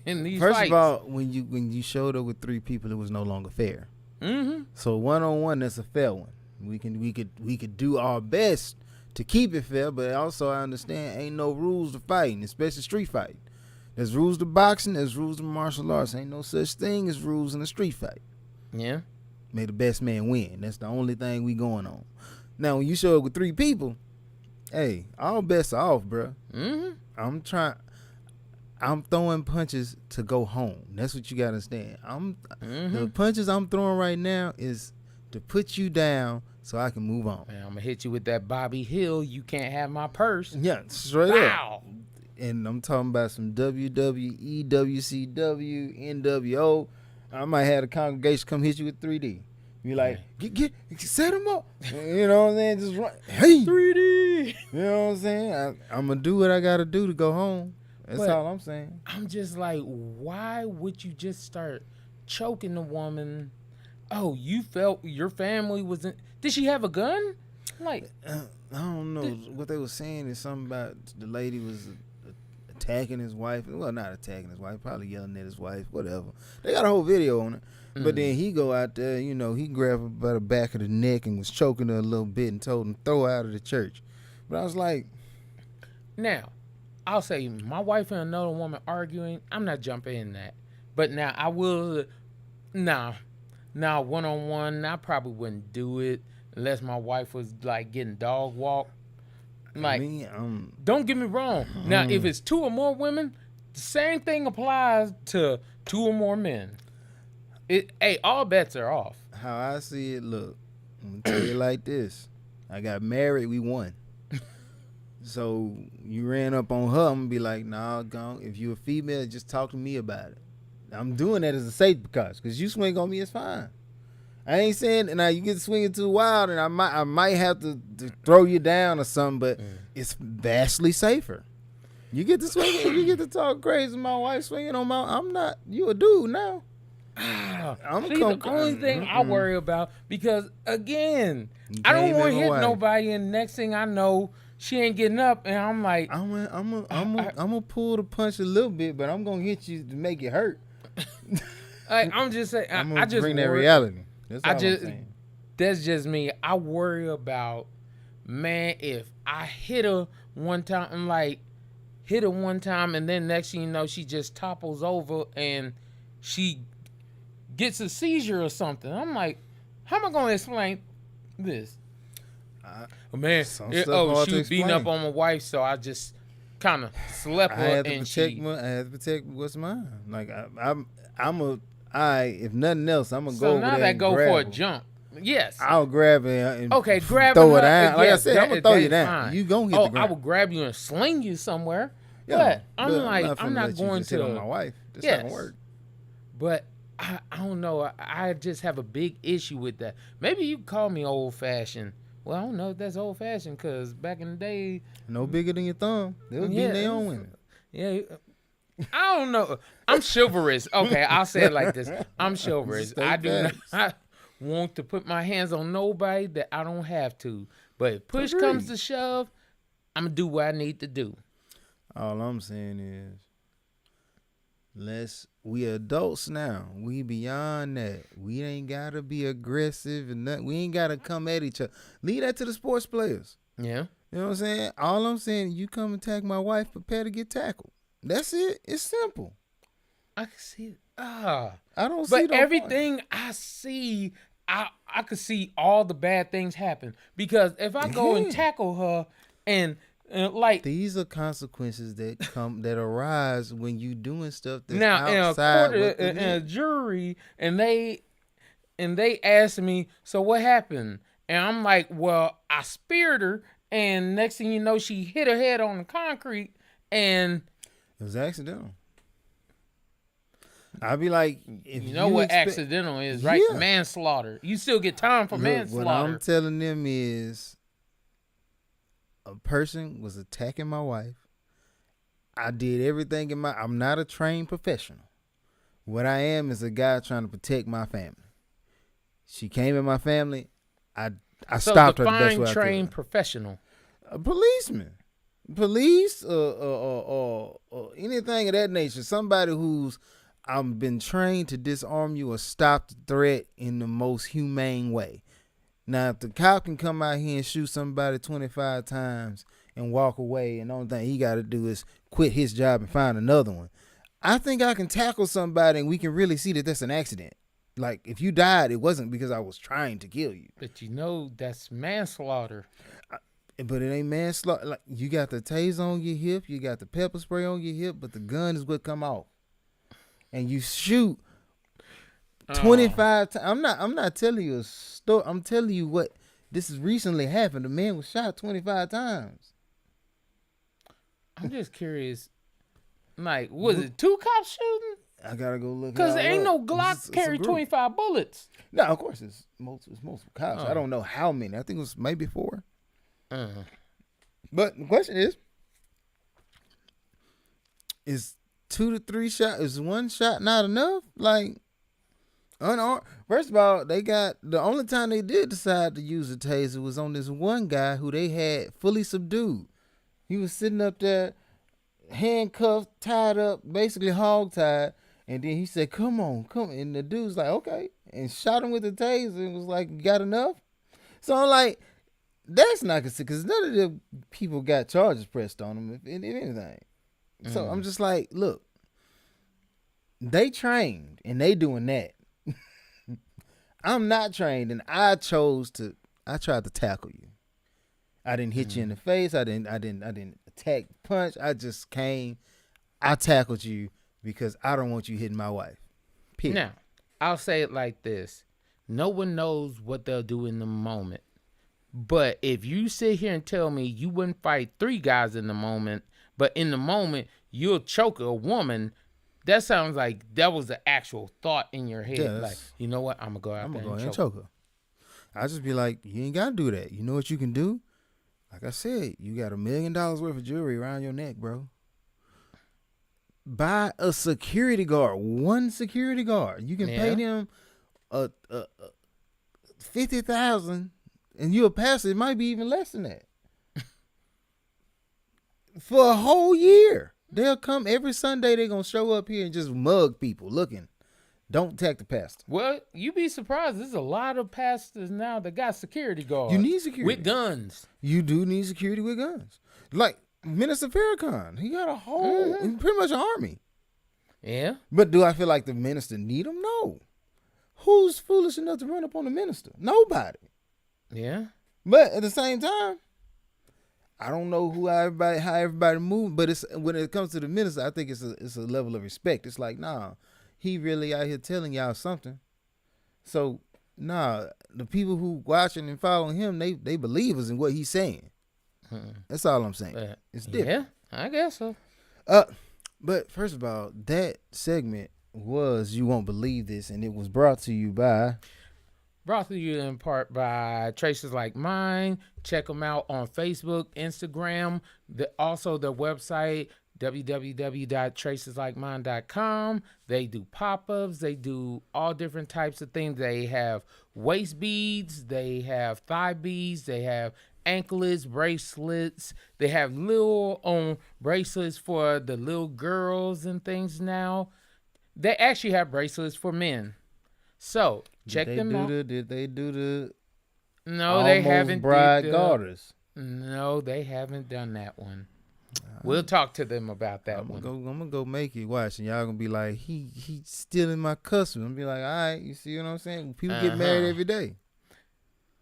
in these First fights. of all, when you showed up with three people, it was no longer fair. Mm-hmm. So 1-on-1, that's a fair one. We could do our best to keep it fair, but also I understand ain't no rules to fighting, especially street fighting. There's rules to boxing, there's rules to martial arts. Ain't no such thing as rules in a street fight. Yeah. May the best man win. That's the only thing we going on. Now, when you show up with three people, hey, all bets are off, bro. Mm-hmm. I'm throwing punches to go home. That's what you gotta understand. Mm-hmm. The punches I'm throwing right now is to put you down so I can move on. Man, I'm gonna hit you with that Bobby Hill. You can't have my purse. Yeah, straight Wow. up. And I'm talking about some WWE, WCW, NWO. I might have the congregation come hit you with 3D. Be like, get set them up. You know what I'm saying? Just run. Hey, 3D. you know what I'm saying? I'm gonna do what I gotta do to go home. That's But all I'm saying. I'm just like, why would you just start choking the woman? Oh, you felt your family was in. Did she have a gun? Like, I don't know. What they were saying is something about the lady was attacking his wife. Well, not attacking his wife, probably yelling at his wife, whatever. They got a whole video on it. But then he go out there, he grabbed her by the back of the neck and was choking her a little bit and told him throw her out of the church. But I was like, now, I'll say my wife and another woman arguing, I'm not jumping in that. But now I will, now one-on-one, I probably wouldn't do it unless my wife was like getting dog walked. Like, don't get me wrong. Now, if it's two or more women, the same thing applies to two or more men. Hey, all bets are off. How I see it, look, I'm gonna tell you like this. I got married, we won. So you ran up on her, I'm gonna be like, nah, gone. If you a female, just talk to me about it. I'm doing that as a safety precaution, because you swing on me, it's fine. I ain't saying now you get swinging too wild, and I might have to throw you down or something, but it's vastly safer. You get to swing, you get to talk crazy. My wife swinging on I'm not. You a dude now. The only thing I worry about, because again, I don't want to hit nobody, and next thing I know, she ain't getting up, and I'm like, I'm gonna pull the punch a little bit, but I'm gonna hit you to make it hurt. I'm just saying, I just bring that reality. That's all I'm saying. That's just me. I worry about, man, if I hit her one time, and then next thing you know, she just topples over and she gets a seizure or something. I'm like, how am I going to explain this? Man, she was beating up on my wife, so I just kind of slept her. I had to protect what's mine. Like if nothing else, I'm gonna go over there. So now that go for a jump. Yes. I'll grab it and grab throw it down. Like I said, I'm gonna throw you down. Fine. You gonna hit the ground. I will grab you and sling you somewhere. Yeah, but I'm not going to on my wife. That's not gonna work. But I don't know. I just have a big issue with that. Maybe you call me old fashioned. Well, I don't know if that's old fashioned, because back in the day, no bigger than your thumb. They was beating their own women. Yeah. I don't know. I'm chivalrous. Okay, I'll say it like this. I'm chivalrous. I do not want to put my hands on nobody that I don't have to. But if push comes to shove, I'm going to do what I need to do. All I'm saying is, we adults now. We beyond that. We ain't got to be aggressive and nothing. We ain't got to come at each other. Leave that to the sports players. Yeah. You know what I'm saying? All I'm saying, you come attack my wife, prepare to get tackled. That's it. It's simple. I can see it. I don't see. But everything I see, I could see all the bad things happen. Because if I go and tackle her and Like these are consequences that arise when you doing stuff that's now in a outside court, what the in a jury, and they asked me, so what happened? And I'm like, well, I speared her, and next thing you know, she hit her head on the concrete, and it was accidental. I'd be like, if you know what expect, accidental is, right? Yeah. Manslaughter. You still get time for Look, manslaughter. what I'm telling them is, a person was attacking my wife. I did everything in my. I'm not a trained professional. What I am is a guy trying to protect my family. She came in my family. I so stopped her the best define way I trained could. professional. A policeman, police, or anything of that nature. Somebody who's I've been trained to disarm you or stop the threat in the most humane way. Now, if the cop can come out here and shoot somebody 25 times and walk away, and the only thing he got to do is quit his job and find another one, I think I can tackle somebody and we can really see that that's an accident. Like, if you died, it wasn't because I was trying to kill you. But you know that's manslaughter. But it ain't manslaughter. Like, you got the taser on your hip, you got the pepper spray on your hip, but the gun is what come off. And you shoot 25 times. I'm not telling you a story. I'm telling you what this has recently happened. A man was shot 25 times. I'm just curious. Like, was it two cops shooting? I gotta go look. Because there ain't no Glock Glock carry 25 bullets. No, of course it's multiple cops. I don't know how many. I think it was maybe 4. But the question is 2 to 3 shots? Is 1 shot not enough? Like, unarmed. First of all, they got the only time they did decide to use a taser was on this one guy who they had fully subdued. He was sitting up there, handcuffed, tied up, basically hog-tied, and then he said, "Come on, come." And the dude's like, "Okay," and shot him with the taser and was like, "You got enough?" So I'm like, that's not consistent because none of the people got charges pressed on them, if anything. So I'm just like, look, they trained and they doing that. I'm not trained, and I tried to tackle you. I didn't hit you in the face. I didn't attack, punch. I just came. I tackled you because I don't want you hitting my wife. Period. Now, I'll say it like this. No one knows what they'll do in the moment. But if you sit here and tell me you wouldn't fight 3 guys in the moment, but in the moment you'll choke a woman, that sounds like that was the actual thought in your head. Yes. Like, you know what? I'm going to go out there and choke her. I just be like, you ain't got to do that. You know what you can do? Like I said, you got $1 million worth of jewelry around your neck, bro. Buy a security guard. One security guard. You can pay them $50,000, and you'll pass it. It might be even less than that. For a whole year. They'll come every Sunday. They're going to show up here and just mug people looking. Don't attack the pastor. Well, you'd be surprised. There's a lot of pastors now that got security guards. You need security. With guns. You do need security with guns. Like Minister Farrakhan. He got a whole, pretty much an army. Yeah. But do I feel like the minister need them? No. Who's foolish enough to run up on the minister? Nobody. Yeah. But at the same time, I don't know how everybody moves, but it's when it comes to the minister, I think it's a level of respect. It's like, nah, he really out here telling y'all something. So, nah, the people who watching and following him, they believers in what he's saying. That's all I'm saying. It's different. Yeah, I guess so. But first of all, that segment was You Won't Believe This, and it was brought to you in part by Traces Like Mine. Check them out on Facebook, Instagram, also their website, www.traceslikemine.com. They do pop-ups. They do all different types of things. They have waist beads. They have thigh beads. They have anklets, bracelets. They have little bracelets for the little girls and things now. They actually have bracelets for men. So check them out. Did they do the No, they haven't. Bride garters? No, they haven't done that one. We'll talk to them about that one. I'm gonna go make it. Watch, and y'all gonna be like, he stealing my custom. I'm gonna be like, all right, you see what I'm saying? People get married every day.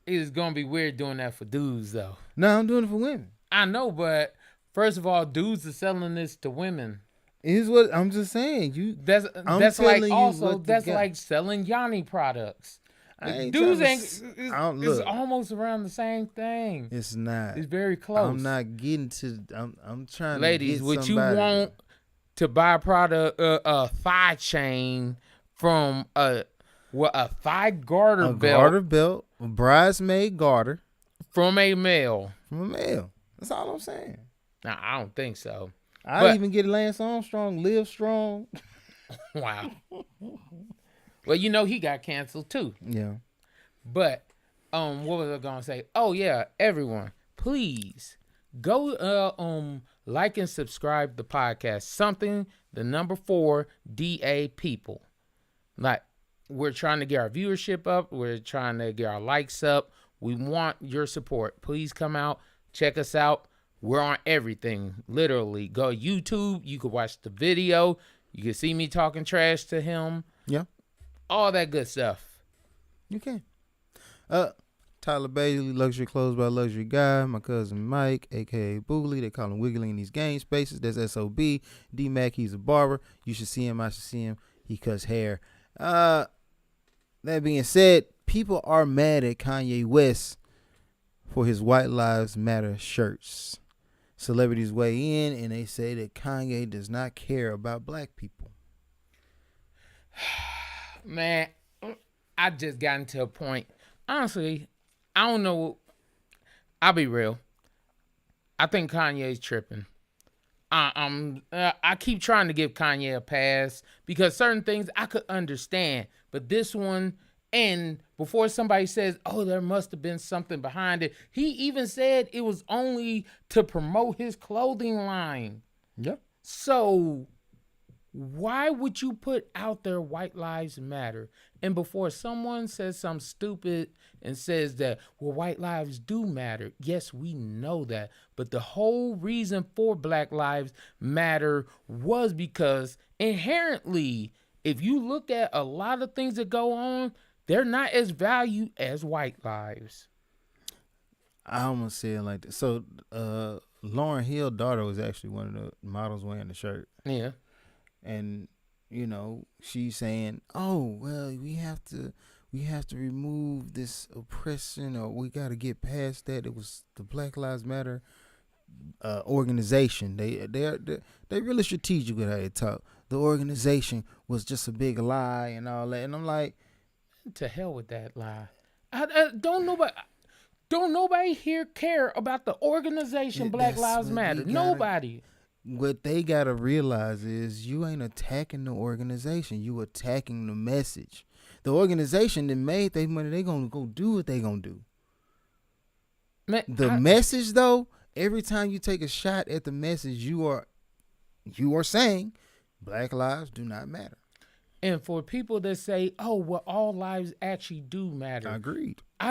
It's gonna be weird doing that for dudes, though. No, I'm doing it for women. I know, but First of all, dudes are selling this to women. Is what I'm just saying. That's I'm like telling you also what the that's guy- like selling Yanni products. I ain't Dudes trying ain't. to. It's, I don't it's look. almost around the same thing. It's not. It's very close. I'm not getting to. I'm trying Ladies, to get would you somebody. want to buy a product, a thigh chain from a thigh garter belt a bridesmaid garter from a male? from a male. That's all I'm saying. Nah, I don't think so. I even get Lance Armstrong, Live Strong. Wow. Well, you know he got canceled too. Yeah. But what was I gonna say? Oh yeah, everyone, please go like and subscribe the podcast. Something the number 4 DA people. Like, we're trying to get our viewership up. We're trying to get our likes up. We want your support. Please come out, check us out. We're on everything. Literally, go YouTube. You can watch the video. You can see me talking trash to him. Yeah. All that good stuff. You can. Tyler Bailey, Luxury Clothes by Luxury Guy. My cousin Mike, a.k.a. Booley. They call him Wiggly in these game spaces. That's S.O.B. D-Mac, he's a barber. You should see him. I should see him. He cuts hair. That being said, people are mad at Kanye West for his White Lives Matter shirts. Celebrities weigh in, and they say that Kanye does not care about black people. Man, I just gotten to a point. Honestly, I don't know. I'll be real. I think Kanye's tripping. I keep trying to give Kanye a pass because certain things I could understand, but this one, and before somebody says, oh, there must have been something behind it, he even said it was only to promote his clothing line. Yeah. So why would you put out there White Lives Matter? And before someone says something stupid and says that, well, white lives do matter. Yes, we know that. But the whole reason for Black Lives Matter was because inherently, if you look at a lot of things that go on, they're not as valued as white lives. I almost say it like this. So, Lauryn Hill's daughter was actually one of the models wearing the shirt. Yeah. And, you know, she's saying, oh, well, we have to remove this oppression, or we got to get past that. It was the Black Lives Matter organization. They're really strategic with how they talk. The organization was just a big lie and all that. And I'm like, to hell with that lie. Don't nobody here care about the organization Black Lives Matter. Nobody. What they gotta realize is you ain't attacking the organization. You attacking the message. The organization that made their money, they gonna go do what they gonna do. Man, message though, every time you take a shot at the message, you are saying Black lives do not matter. And for people that say, oh, well, all lives actually do matter. I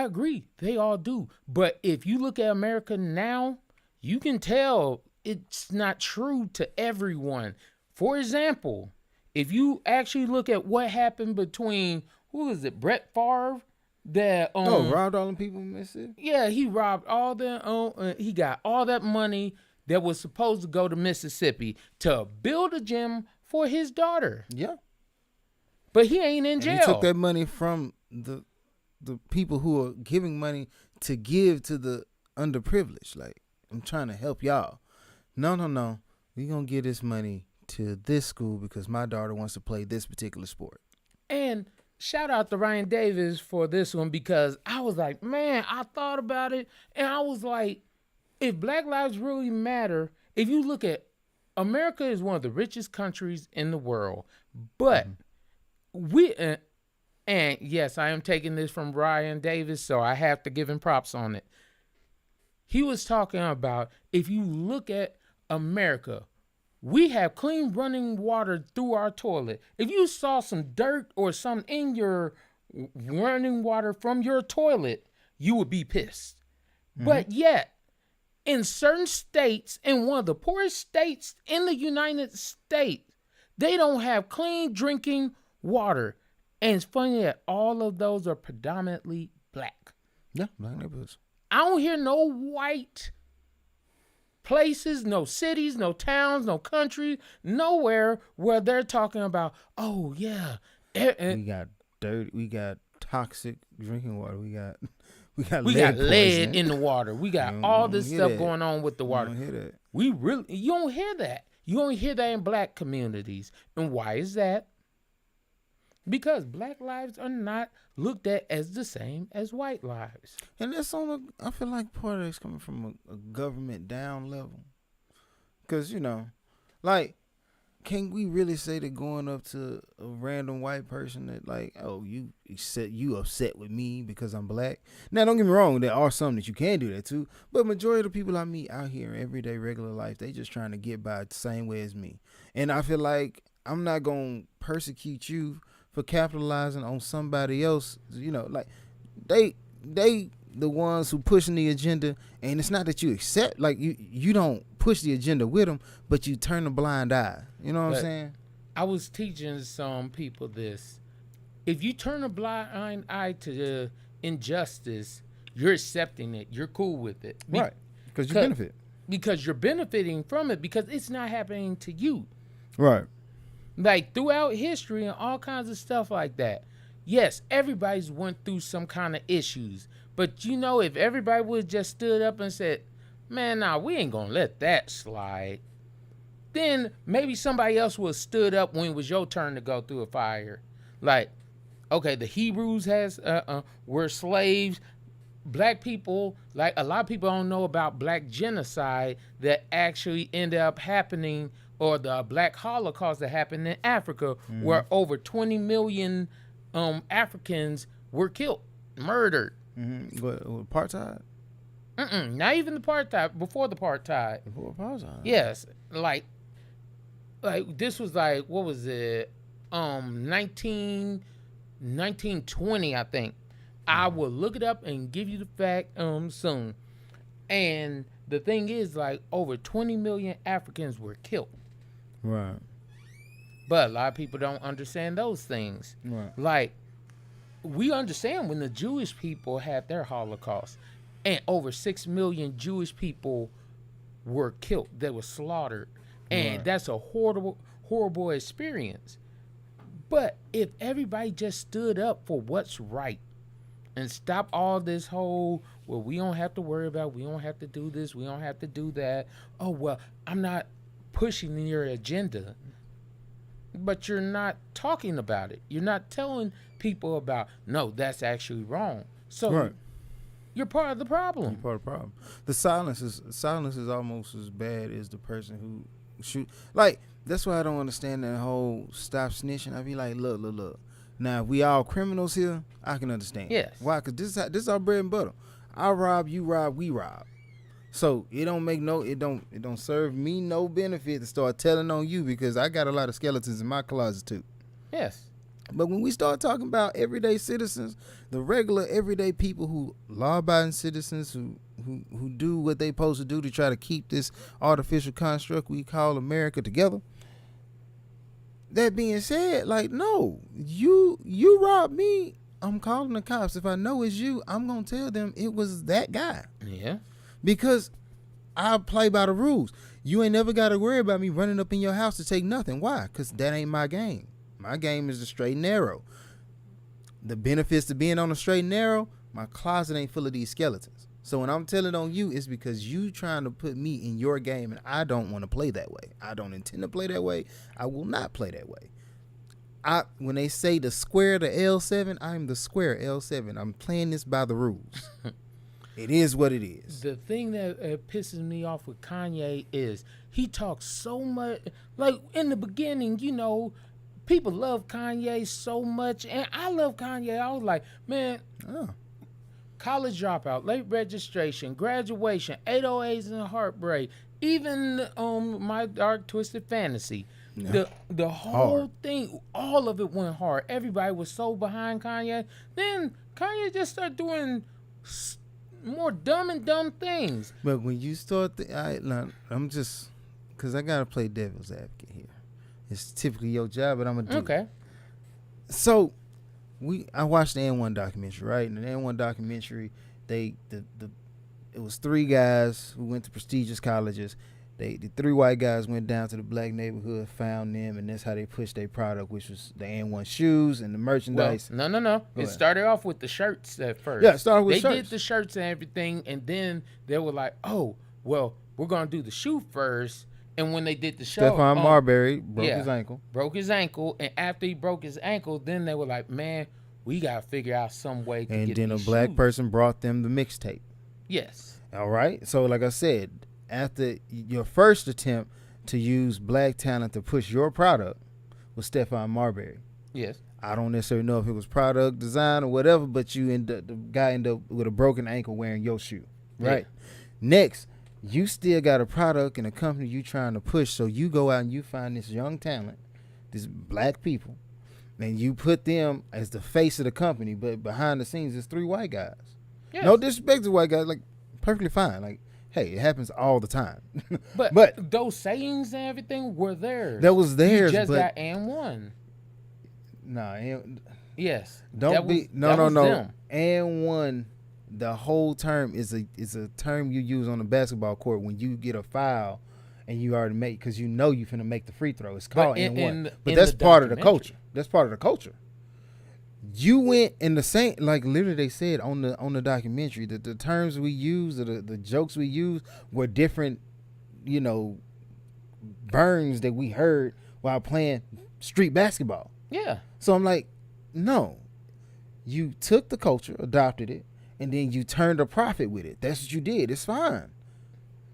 agree. They all do. But if you look at America now, you can tell it's not true to everyone. For example, if you actually look at what happened between, who is it, Brett Favre? That robbed all them people in Mississippi? Yeah, he robbed all them. He got all that money that was supposed to go to Mississippi to build a gym for his daughter. Yeah. But he ain't in jail. He took that money from the people who are giving money to give to the underprivileged. Like, I'm trying to help y'all. No. We gonna give this money to this school because my daughter wants to play this particular sport. And shout out to Ryan Davis for this one, because I was like, man, I thought about it, and I was like, if Black lives really matter, if you look at America is one of the richest countries in the world, but we and yes, I am taking this from Ryan Davis, so I have to give him props on it. He was talking about, if you look at America, we have clean running water through our toilet. If you saw some dirt or something in your running water from your toilet, you would be pissed. But yet, in certain states, in one of the poorest states in the United States, they don't have clean drinking water. And it's funny that all of those are predominantly black. Yeah, black neighborhoods. I don't hear no white places, no cities, no towns, no country, nowhere where they're talking about, oh yeah, we got dirty, we got toxic drinking water, we got we got lead poisoning. in the water. We got You all don't this hear stuff that. going on with the water. You don't hear that. You don't hear that. You only hear that in black communities. And why is that? Because black lives are not looked at as the same as white lives. And that's I feel like part of it's coming from a government down level. Because, like, can we really say that going up to a random white person that, like, oh, you upset with me because I'm black? Now, don't get me wrong, there are some that you can do that to, but majority of the people I meet out here in everyday regular life, they just trying to get by the same way as me. And I feel like I'm not going to persecute you for capitalizing on somebody else. Like, they the ones who pushing the agenda, and it's not that you accept, like, you don't push the agenda with them, but you turn a blind eye. You know what I'm saying? I was teaching some people this. If you turn a blind eye to the injustice, you're accepting it. You're cool with it. Right. Because you benefit. Because you're benefiting from it because it's not happening to you. Right. Like throughout history and all kinds of stuff like that. Yes, everybody's went through some kind of issues. But if everybody would have just stood up and said, man, nah, we ain't gonna let that slide, then maybe somebody else would have stood up when it was your turn to go through a fire. Like, okay, the Hebrews were slaves. Black people, like a lot of people don't know about black genocide that actually ended up happening, or the black Holocaust that happened in Africa, where over 20 million Africans were killed, murdered. What, apartheid? Not even the apartheid. Before the apartheid. Before apartheid. Yes, like this was like, what was it? 1920, I think. I will look it up and give you the fact soon. And the thing is, like, over 20 million Africans were killed. Right. But a lot of people don't understand those things. Right. Like, we understand when the Jewish people had their Holocaust, and over 6 million Jewish people were killed. They were slaughtered. And that's a horrible experience. But if everybody just stood up for what's right and stop all this whole, well, we don't have to worry about, we don't have to do this, we don't have to do that. Oh, well, I'm not pushing your agenda. But you're not talking about it. You're not telling people about, no, that's actually wrong. So you're part of the problem. You're part of the problem. The silence is almost as bad as the person who shoot. Like, that's why I don't understand that whole stop snitching. I be like, look. Now, if we all criminals here, I can understand. Yes. Why? Because this is our bread and butter. I rob, you rob, we rob. So it don't serve me no benefit to start telling on you, because I got a lot of skeletons in my closet too. Yes. But when we start talking about everyday citizens, the regular everyday people who law-abiding citizens who do what they supposed to do to try to keep this artificial construct we call America together. That being said, like, no, you robbed me, I'm calling the cops. If I know it's you, I'm gonna tell them it was that guy. Yeah. Because I play by the rules. You ain't never got to worry about me running up in your house to take nothing. Why? Because that ain't my game. My game is the straight and narrow. The benefits to being on the straight and narrow, my closet ain't full of these skeletons. So when I'm telling on you, it's because you trying to put me in your game, and I don't want to play that way. I don't intend to play that way. I will not play that way. When they say the square to L7, I'm the square L7. I'm playing this by the rules. It is what it is. The thing that pisses me off with Kanye is he talks so much. Like, in the beginning, people love Kanye so much, and I love Kanye. I was like, man, college dropout, late registration, graduation, 808s and a heartbreak, even My Dark Twisted Fantasy. Yeah. The whole thing, all of it went hard. Everybody was so behind Kanye. Then Kanye just started doing more dumb things. But when you start, I'm just, because I got to play devil's advocate here. It's typically your job, but I'm going to do it. So, I watched the N1 documentary, right? And the N1 documentary, the it was 3 guys who went to prestigious colleges. The 3 white guys went down to the black neighborhood, found them, and that's how they pushed their product, which was the N1 shoes and the merchandise. Well, no. It started off with the shirts at first. Yeah, it started with shirts. They shirts. did the shirts and everything, and then they were like, oh, well, we're going to do the shoe first. And when they did the show, Stephon Marbury broke his ankle. Broke his ankle, and after he broke his ankle, then they were like, man, we got to figure out some way to get And then these a black shoes. person brought them the mixtape. Yes. All right. So like I said, after your first attempt to use black talent to push your product was Stephon Marbury. Yes. I don't necessarily know if it was product design or whatever, but the guy ended up with a broken ankle wearing your shoe. Right. Yeah. Next, you still got a product and a company you trying to push, so you go out and you find this young talent, these black people, and you put them as the face of the company, but behind the scenes it's 3 white guys. Yes. No disrespect to white guys, like perfectly fine. Like, hey, it happens all the time. but those sayings and everything were theirs. That was theirs. You just got N1. Nah, yes. Don't be no. N1. The whole term is a term you use on the basketball court when you get a foul and you already make, because you know you finna make the free throw. It's called N1. But that's part of the culture. That's part of the culture. You went in the same, like literally they said on the documentary that the terms we use, or the jokes we use, were different, burns that we heard while playing street basketball. Yeah. So I'm like, no, you took the culture, adopted it, and then you turned a profit with it. That's what you did. It's fine.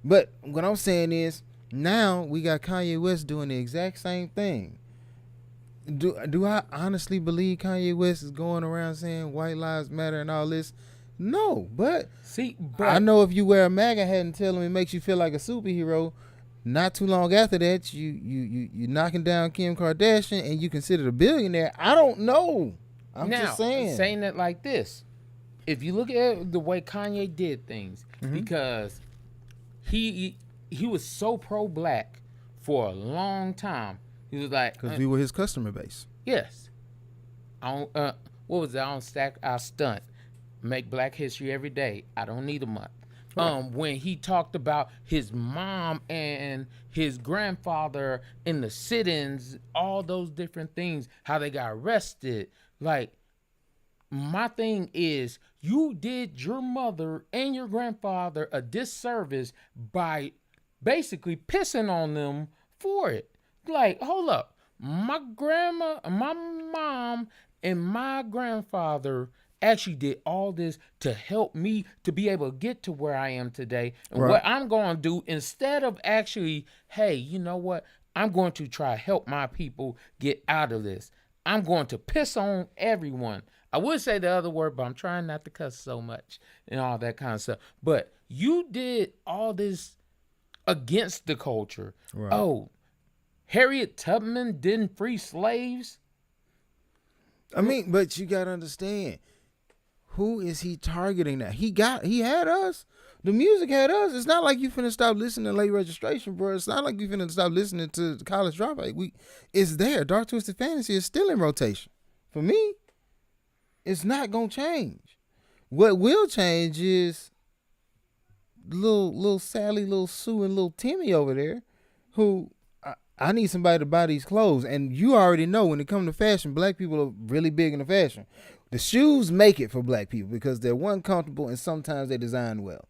But what I'm saying is, now we got Kanye West doing the exact same thing. Do I honestly believe Kanye West is going around saying white lives matter and all this? No, but I know if you wear a MAGA hat and tell them it makes you feel like a superhero, not too long after that, you knocking down Kim Kardashian and you considered a billionaire. I don't know. I'm just saying it like this. If you look at the way Kanye did things, because he was so pro-black for a long time. He was like, because we were his customer base. Yes. What was it? I don't stack, I stunt. Make Black History every day. I don't need a month. Right. When he talked about his mom and his grandfather in the sit-ins, all those different things, how they got arrested. Like, my thing is, you did your mother and your grandfather a disservice by basically pissing on them for it. Like, hold up. My mom, and my grandfather actually did all this to help me to be able to get to where I am today. And right. What I'm going to do, instead of actually, hey, you know what? I'm going to try to help my people get out of this. I'm going to piss on everyone. I would say the other word, but I'm trying not to cuss so much and all that kind of stuff. But you did all this against the culture. Right. Oh, Harriet Tubman didn't free slaves? I mean, but you got to understand, who is he targeting now? He had us. The music had us. It's not like you finna stop listening to Late Registration, bro. It's not like you finna stop listening to College Dropout. It's there. Dark Twisted Fantasy is still in rotation. For me, it's not gonna change. What will change is little Sally, little Sue, and little Timmy over there, who I need somebody to buy these clothes. And you already know, when it comes to fashion, black people are really big into fashion. The shoes make it for black people because they're comfortable and sometimes they design well.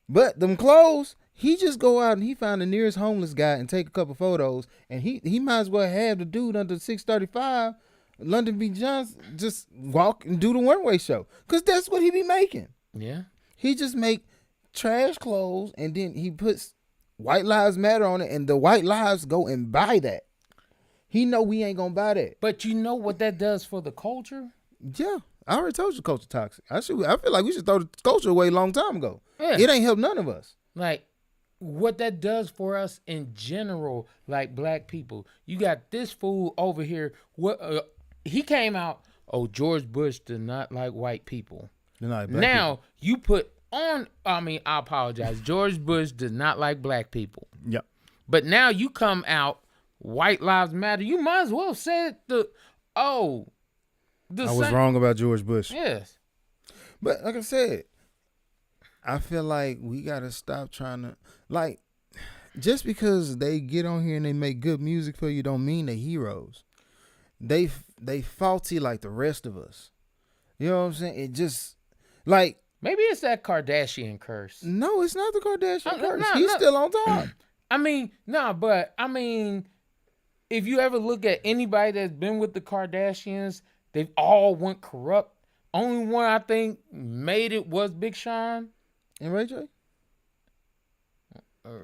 But them clothes, he just go out and he find the nearest homeless guy and take a couple photos, and he might as well have the dude under 635, London B. Johnson, just walk and do the one-way show, because that's what he be making. Yeah. He just make trash clothes, and then he puts White Lives Matter on it, and the white lives go and buy that. He know we ain't gonna buy that. But you know what that does for the culture? Yeah, I already told you culture toxic. I feel like we should throw the culture away a long time ago. Yeah. It ain't helped none of us. Like, what that does for us in general, like black people. You got this fool over here. He came out, oh, George Bush did not like white people. Now, you put on, I apologize. George Bush did not like black people. Yep. But now you come out, White Lives Matter. You might as well say I was wrong about George Bush. Yes. But like I said, I feel like we gotta stop trying to like just because they get on here and they make good music for you don't mean they heroes. They faulty like the rest of us. You know what I'm saying? It just like Maybe it's that Kardashian curse. no, it's not the Kardashian curse. no, He's no. still on top. I mean, no, but I mean, if you ever look at anybody that's been with the Kardashians, they've all went corrupt. Only one I think made it was Big Sean. And Ray J?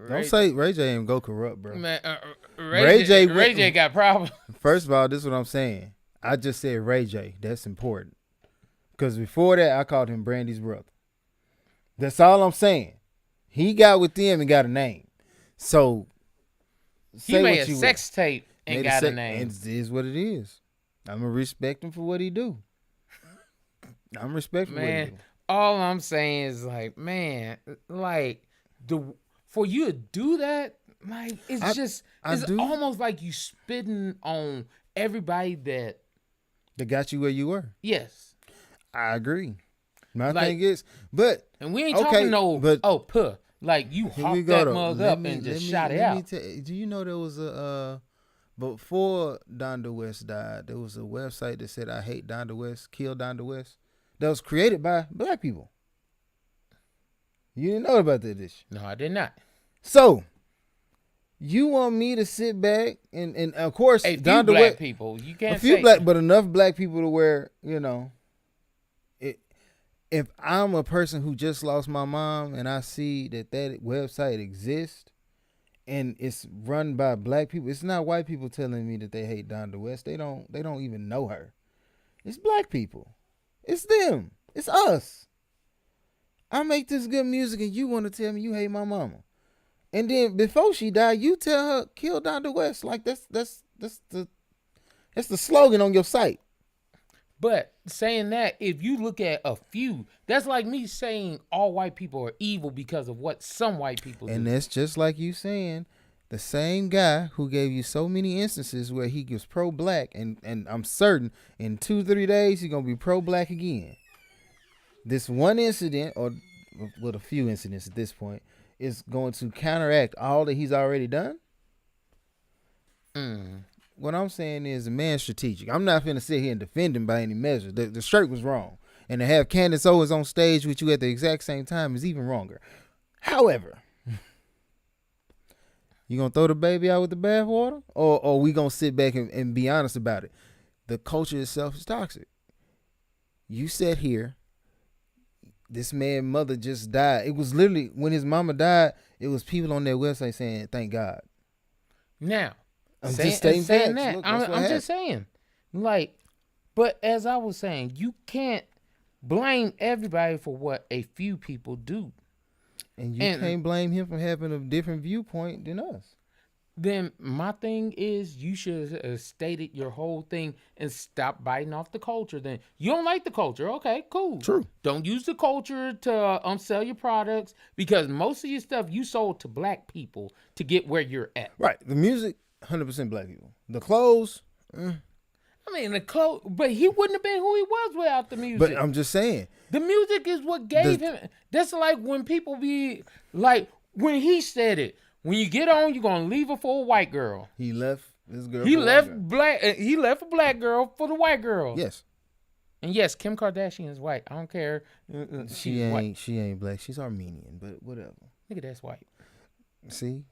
Don't say Ray J ain't go corrupt, bro. Man, Ray J Ray J got problems. First of all, this is what I'm saying. I just said Ray J. That's important. Because before that, I called him Brandy's brother. That's all I'm saying. He got with them and got a name. So, He made a sex tape and got a name. And it is what it is. I'm going to respect him for what he do. I'm respecting what he do. All I'm saying is like, man, like for you to do that, like it's almost like you spitting on everybody that got you where you were. Yes, I agree. My thing is, but and we ain't talking like you hopped that mug up and just shot it out. Do you know there was a before Donda West died, there was a website that said I hate Donda West, kill Donda West. That was created by black people. You didn't know about that, did you? No, I did not. So, you want me to sit back and of course, a few black people. You can't say but enough black people to where, you know, if I'm a person who just lost my mom and I see that website exists and it's run by black people, it's not white people telling me that they hate Donda West. They don't even know her. It's black people. It's them. It's us. I make this good music and you want to tell me you hate my mama. And then before she died, you tell her kill Donda West. Like that's the slogan on your site. But saying that, if you look at a few, that's like me saying all white people are evil because of what some white people do. And that's just like you saying the same guy who gave you so many instances where he was pro-black, and I'm certain in 2-3 days he's gonna be pro-black again. This one incident, or with a few incidents at this point, is going to counteract all that he's already done. What I'm saying is the man's strategic. I'm not finna sit here and defend him by any measure. The shirt was wrong. And to have Candace Owens on stage with you at the exact same time is even wronger. However, you gonna throw the baby out with the bathwater? Or we gonna sit back and be honest about it? The culture itself is toxic. You sat here, this man's mother just died. It was literally, when his mama died, it was people on their website saying, thank God. Now, I'm saying that. Look, I'm just saying. Like, but as I was saying, you can't blame everybody for what a few people do. And you can't blame him for having a different viewpoint than us. Then my thing is you should have stated your whole thing and stop biting off the culture. Then you don't like the culture. Okay, cool. True. Don't use the culture to sell your products, because most of your stuff you sold to black people to get where you're at. Right. The music, 100% black people. The clothes. I mean, the clothes, but he wouldn't have been who he was without the music. But I'm just saying. The music is what gave him. That's like when people be like, when he said it, when you get on, you're going to leave her for a white girl. He left this girl. He left a black girl for the white girl. Yes. And yes, Kim Kardashian is white. I don't care. She ain't black. She's Armenian, but whatever. Nigga, that's white. See,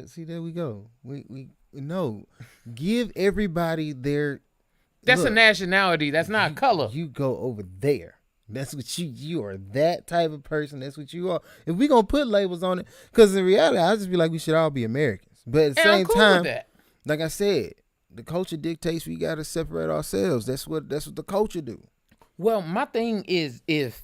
see, there we go. We no, give everybody their. That's a nationality. That's not color. You go over there. That's what you are. That type of person. That's what you are. If we gonna put labels on it, because in reality, I just be like, we should all be Americans. But at the same time, like I said, the culture dictates we gotta separate ourselves. That's what the culture do. Well, my thing is, if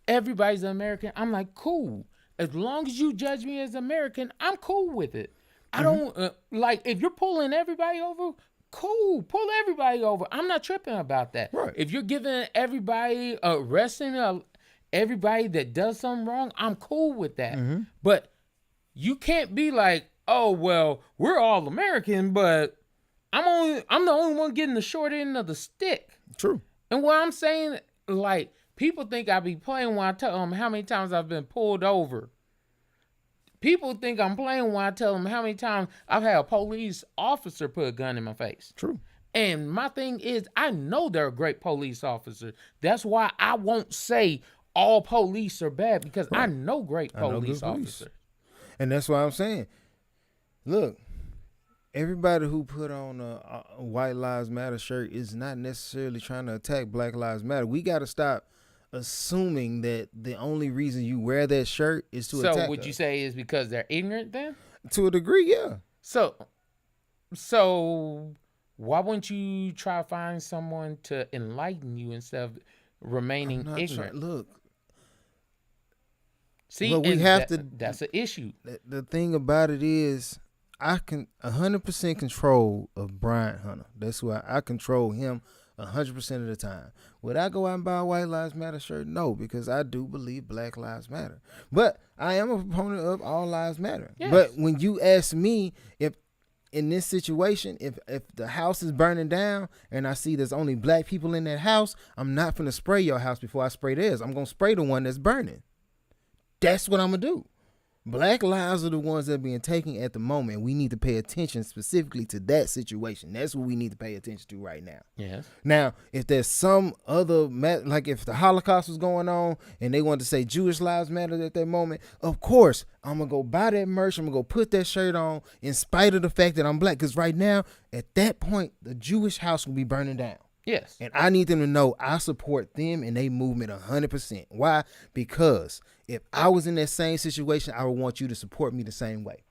everybody's American, I'm like, cool. As long as you judge me as American, I'm cool with it. I don't like if you're pulling everybody over. Cool, pull everybody over. I'm not tripping about that. Right. If you're giving everybody arresting everybody that does something wrong, I'm cool with that. But you can't be like, oh well, we're all American, but I'm the only one getting the short end of the stick. True. And what I'm saying, like, People think I be playing when I tell them how many times I've been pulled over. People think I'm playing when I tell them how many times I've had a police officer put a gun in my face. True. And my thing is, I know they're a great police officer. That's why I won't say all police are bad, because I know great police officers. And that's why I'm saying, look, everybody who put on a White Lives Matter shirt is not necessarily trying to attack Black Lives Matter. We got to stop assuming that the only reason you wear that shirt is to attack So what you say is because they're ignorant then? To a degree, yeah. So why wouldn't you try to find someone to enlighten you instead of remaining ignorant? Look. See, well, we have to. That's an issue. The thing about it is, I can 100% control of Brian Hunter. That's why I control him 100% of the time. Would I go out and buy a White Lives Matter shirt? No, because I do believe Black Lives Matter. But I am a proponent of all lives matter. Yes. But when you ask me if in this situation, if the house is burning down and I see there's only black people in that house, I'm not going to spray your house before I spray theirs. I'm going to spray the one that's burning. That's what I'm going to do. Black lives are the ones that are being taken at the moment. We need to pay attention specifically to that situation. That's what we need to pay attention to right now. Yes. Now, if there's some other, like if the Holocaust was going on and they wanted to say Jewish lives matter at that moment, of course, I'm going to go buy that merch. I'm going to go put that shirt on in spite of the fact that I'm black. Because right now, at that point, the Jewish house will be burning down. Yes. And I need them to know I support them and they movement 100%. Why? Because if I was in that same situation, I would want you to support me the same way.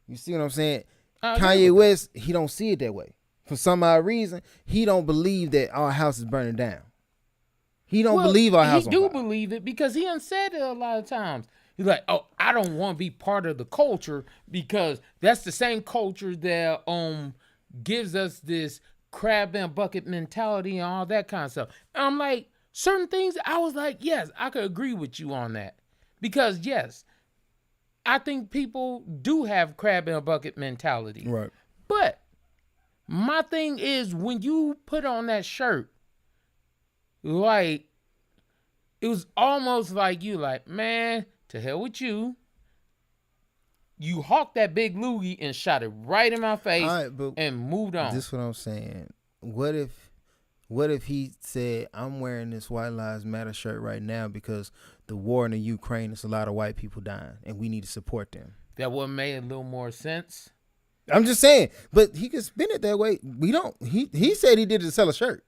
You see what I'm saying? Kanye West, he don't see it that way. For some odd reason, he don't believe that our house is burning down. He don't believe our house. He do believe it because he done said it a lot of times. He's like, oh, I don't want to be part of the culture because that's the same culture that gives us this crab and bucket mentality and all that kind of stuff. And I'm like, certain things, I was like, yes, I could agree with you on that. Because, yes, I think people do have crab in a bucket mentality. Right. But my thing is, when you put on that shirt, like, it was almost like you like, man, to hell with you. You hawked that big loogie and shot it right in my face and moved on. This is what I'm saying. What if he said, I'm wearing this White Lives Matter shirt right now because the war in the Ukraine, there's a lot of white people dying and we need to support them. That would have made a little more sense. I'm just saying, but he could spin it that way. We don't. He said he did it to sell a shirt.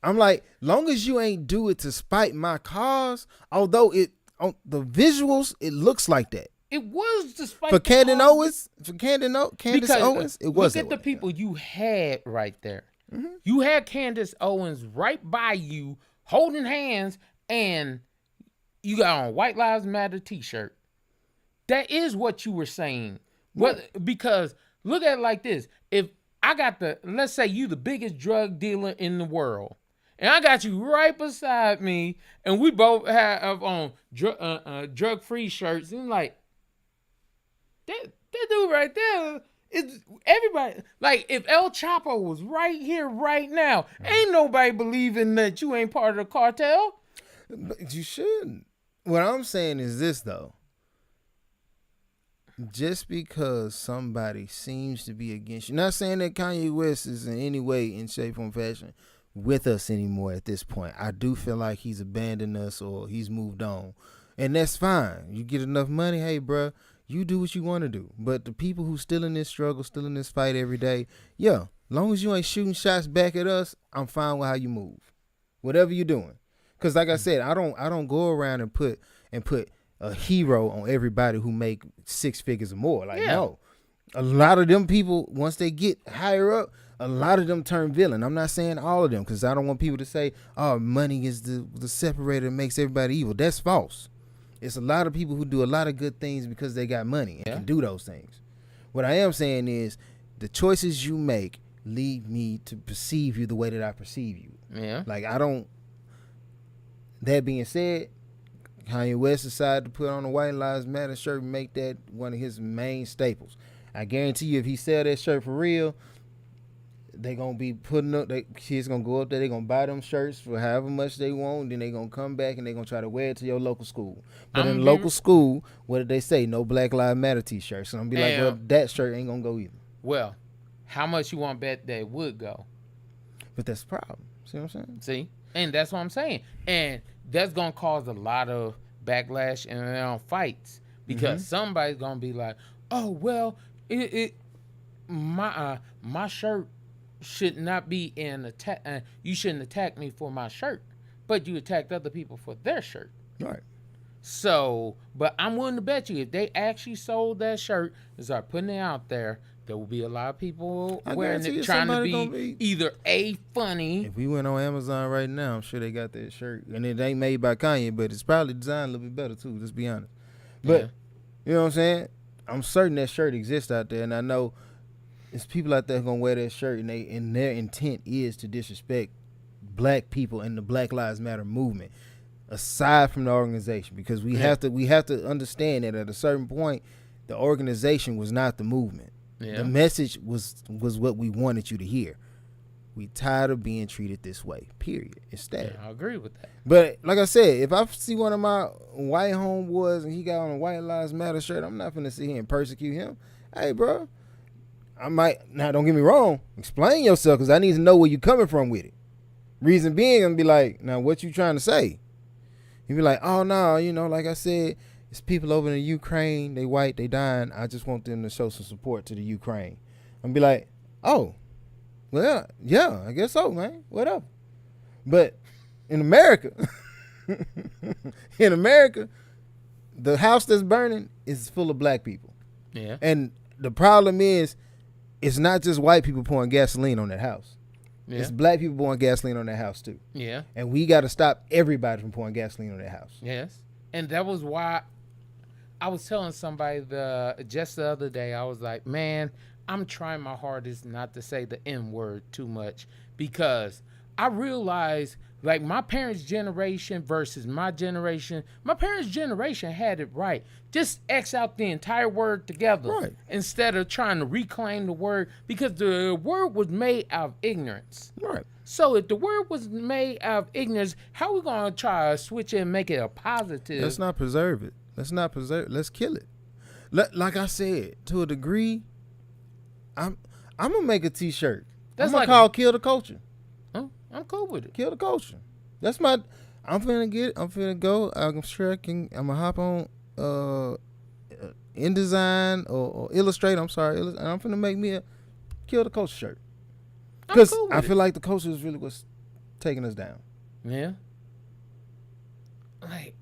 I'm like, long as you ain't do it to spite my cause, although it on the visuals, it looks like that. It was despite for Candace Owens. For Candace Owens, it was. Look at the people you had right there. Mm-hmm. You had Candace Owens right by you, holding hands, and you got on a White Lives Matter T-shirt. That is what you were saying. Because look at it like this: if I got let's say you the biggest drug dealer in the world, and I got you right beside me, and we both have on drug-free shirts, and like. That dude right there is everybody. Like, if El Chapo was right here, right now, ain't nobody believing that you ain't part of the cartel. But you shouldn't. What I'm saying is this, though. Just because somebody seems to be against you, not saying that Kanye West is in any way, in shape or fashion, with us anymore at this point. I do feel like he's abandoned us or he's moved on. And that's fine. You get enough money, hey, bruh. You do what you want to do. But the people who still in this struggle, still in this fight every day, yeah, long as you ain't shooting shots back at us, I'm fine with how you move. Whatever you're doing. Because like I said, I don't go around and put a hero on everybody who make six figures or more. Like, no. A lot of them people, once they get higher up, a lot of them turn villain. I'm not saying all of them because I don't want people to say, oh, money is the separator that makes everybody evil. That's false. It's a lot of people who do a lot of good things because they got money and can do those things. What I am saying is the choices you make lead me to perceive you the way that I perceive you. Yeah. Like, I don't. That being said, Kanye West decided to put on a White Lives Matter shirt and make that one of his main staples. I guarantee you if he sell that shirt for real, they gonna be putting up. Kids gonna go up there. They gonna buy them shirts for however much they want. Then they gonna come back and they gonna try to wear it to your local school. But in the local school, what did they say? No Black Lives Matter T-shirts. And I'm be like, well, that shirt ain't gonna go either. Well, how much you want to bet they would go? But that's the problem. See what I'm saying? See, and that's what I'm saying. And that's gonna cause a lot of backlash and fights because somebody's gonna be like, oh well, my shirt should not be in attack. You shouldn't attack me for my shirt, but you attacked other people for their shirt. Right. So, but I'm willing to bet you if they actually sold that shirt and start putting it out there, there will be a lot of people wearing it, trying to be either funny. If we went on Amazon right now, I'm sure they got that shirt, and it ain't made by Kanye, but it's probably designed a little bit better too. Let's be honest. But you know what I'm saying? I'm certain that shirt exists out there, and I know it's people out there gonna wear that shirt, and their intent is to disrespect black people and the Black Lives Matter movement. Aside from the organization, because we have to understand that at a certain point, the organization was not the movement. Yeah. The message was what we wanted you to hear. We tired of being treated this way. Period. It's that. Yeah, I agree with that. But like I said, if I see one of my white homeboys and he got on a White Lives Matter shirt, I'm not finna sit here and persecute him. Hey, bro, I might now. Don't get me wrong. Explain yourself, because I need to know where you coming from with it. Reason being, I'm gonna be like, now what you trying to say? You be like, oh no, like I said, it's people over in Ukraine. They white, they dying. I just want them to show some support to the Ukraine. I'm be like, oh, well, yeah, I guess so, man. Whatever. But in America, the house that's burning is full of black people. Yeah. And the problem is, it's not just white people pouring gasoline on that house. Yeah. It's black people pouring gasoline on that house too. Yeah. And we got to stop everybody from pouring gasoline on that house. Yes. And that was why I was telling somebody just the other day, I was like, man, I'm trying my hardest not to say the N word too much, because I realized, like, my parents' generation versus my generation, my parents' generation had it right. Just X out the entire word together, right, instead of trying to reclaim the word, because the word was made out of ignorance. Right. So if the word was made out of ignorance, how are we going to try to switch it and make it a positive? Let's not preserve it. Let's kill it. Like I said, to a degree, I'm going to make a T-shirt. I'm going to call Kill the Culture. I'm cool with it. Kill the culture. That's my. I'm finna go. I'm sure I'm gonna hop on InDesign or Illustrator. I'm sorry, and I'm finna make me a Kill the Culture shirt. Because cool I feel like the culture is really what's taking us down. Yeah. Like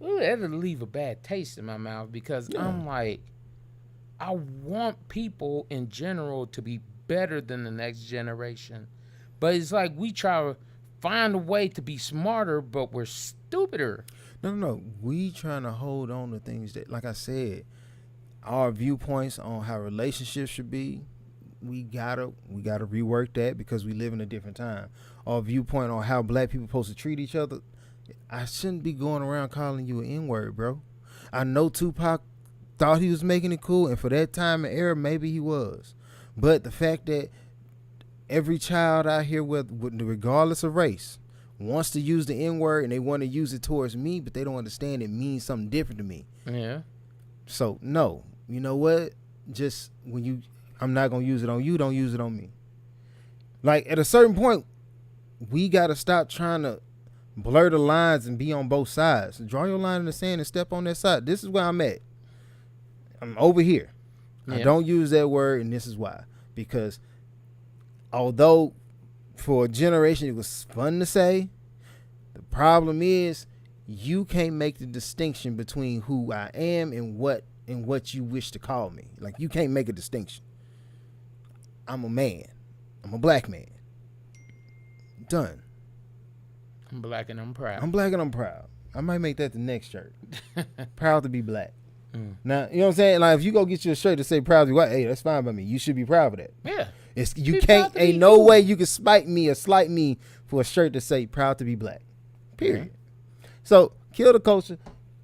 that'll leave a bad taste in my mouth, because I'm like, I want people in general to be better than the next generation. But it's like we try to find a way to be smarter, but we're stupider. No. We trying to hold on to things that, like I said, our viewpoints on how relationships should be, we gotta rework that, because we live in a different time. Our viewpoint on how black people supposed to treat each other, I shouldn't be going around calling you an N-word, bro. I know Tupac thought he was making it cool, and for that time and era, maybe he was. But the fact that every child out here, regardless of race, wants to use the N-word, and they want to use it towards me, but they don't understand it means something different to me. Yeah. So, no. You know what? Just I'm not going to use it on you, don't use it on me. Like, at a certain point, we got to stop trying to blur the lines and be on both sides. Draw your line in the sand and step on that side. This is where I'm at. I'm over here. Yeah. I don't use that word, and this is why. Because although for a generation it was fun to say, the problem is you can't make the distinction between who I am and what you wish to call me. Like, you can't make a distinction. I'm a man. I'm a black man. Done. I'm black and I'm proud. I'm black and I'm proud. I might make that the next shirt. Proud to be black. Now, you know what I'm saying? Like, if you go get you a shirt to say proud to be white, hey, that's fine by me. You should be proud of that. Yeah. Ain't no way you can spite me or slight me for a shirt to say proud to be black. Period. Yeah. So, Kill the Culture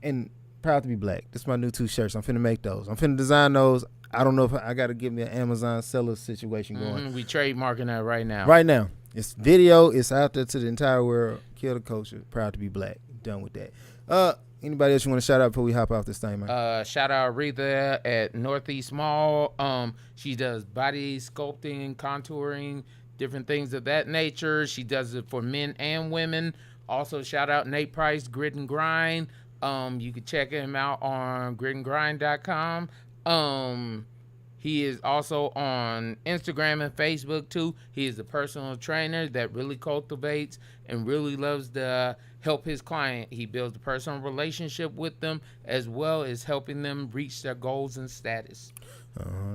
and Proud to be Black. That's my new 2 shirts. I'm finna make those. I'm finna design those. I don't know if I got to get me an Amazon seller situation going. We trademarking that right now. Right now. It's video. It's out there to the entire world. Kill the culture. Proud to be black. Done with that. Anybody else you want to shout out before we hop off this thing, man? Shout out Aretha at Northeast Mall. She does body sculpting, contouring, different things of that nature. She does it for men and women. Also, shout out Nate Price, Grit and Grind. You can check him out on gritandgrind.com. He is also on Instagram and Facebook too. He is a personal trainer that really cultivates and really loves to help his client. He builds a personal relationship with them as well as helping them reach their goals and status.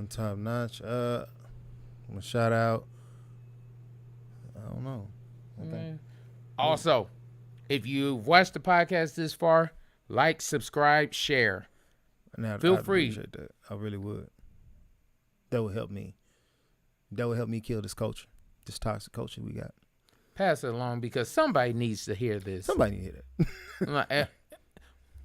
Top notch. I'm gonna shout out. I don't know. Also, if you've watched the podcast this far, like, subscribe, share. Feel free. Appreciate that. I really would. That would help me. That would help me kill this culture, this toxic culture we got. Pass it along because somebody needs to hear this. Somebody need to hear that.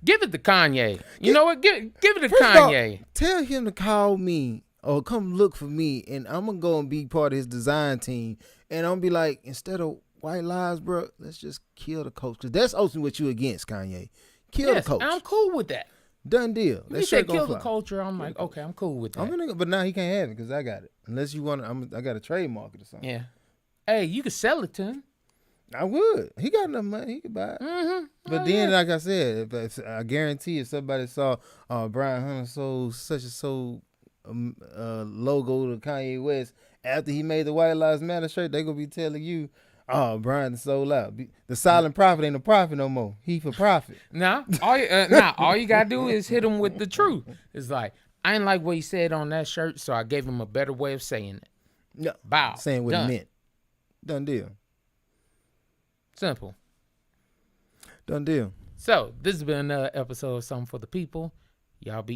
Give it to Kanye. You know what? Give it to Kanye. Tell him to call me or come look for me, and I'm going to go and be part of his design team. And I'm going to be like, instead of white lies, bro, let's just kill the culture. Because that's ultimately what you against, Kanye. Kill the culture. I'm cool with that. Done deal. He said kill the culture. I'm like, okay, I'm cool with that. But now he can't have it because I got it. Unless you want to, I got to trademark it or something. Yeah. Hey, you could sell it to him. I would. He got enough money. He could buy it. Mm-hmm. But then, like I said, if I guarantee if somebody saw Brian Hunter sold such and so logo to Kanye West after he made the White Lives Matter shirt, they going to be telling you, oh, Brian sold out. The silent prophet ain't a prophet no more. He for profit. All you got to do is hit him with the truth. It's like, I ain't like what he said on that shirt, so I gave him a better way of saying it. No. Bow. Saying what it meant. Done deal. Simple. Done deal. So, this has been another episode of Something for the People. Y'all be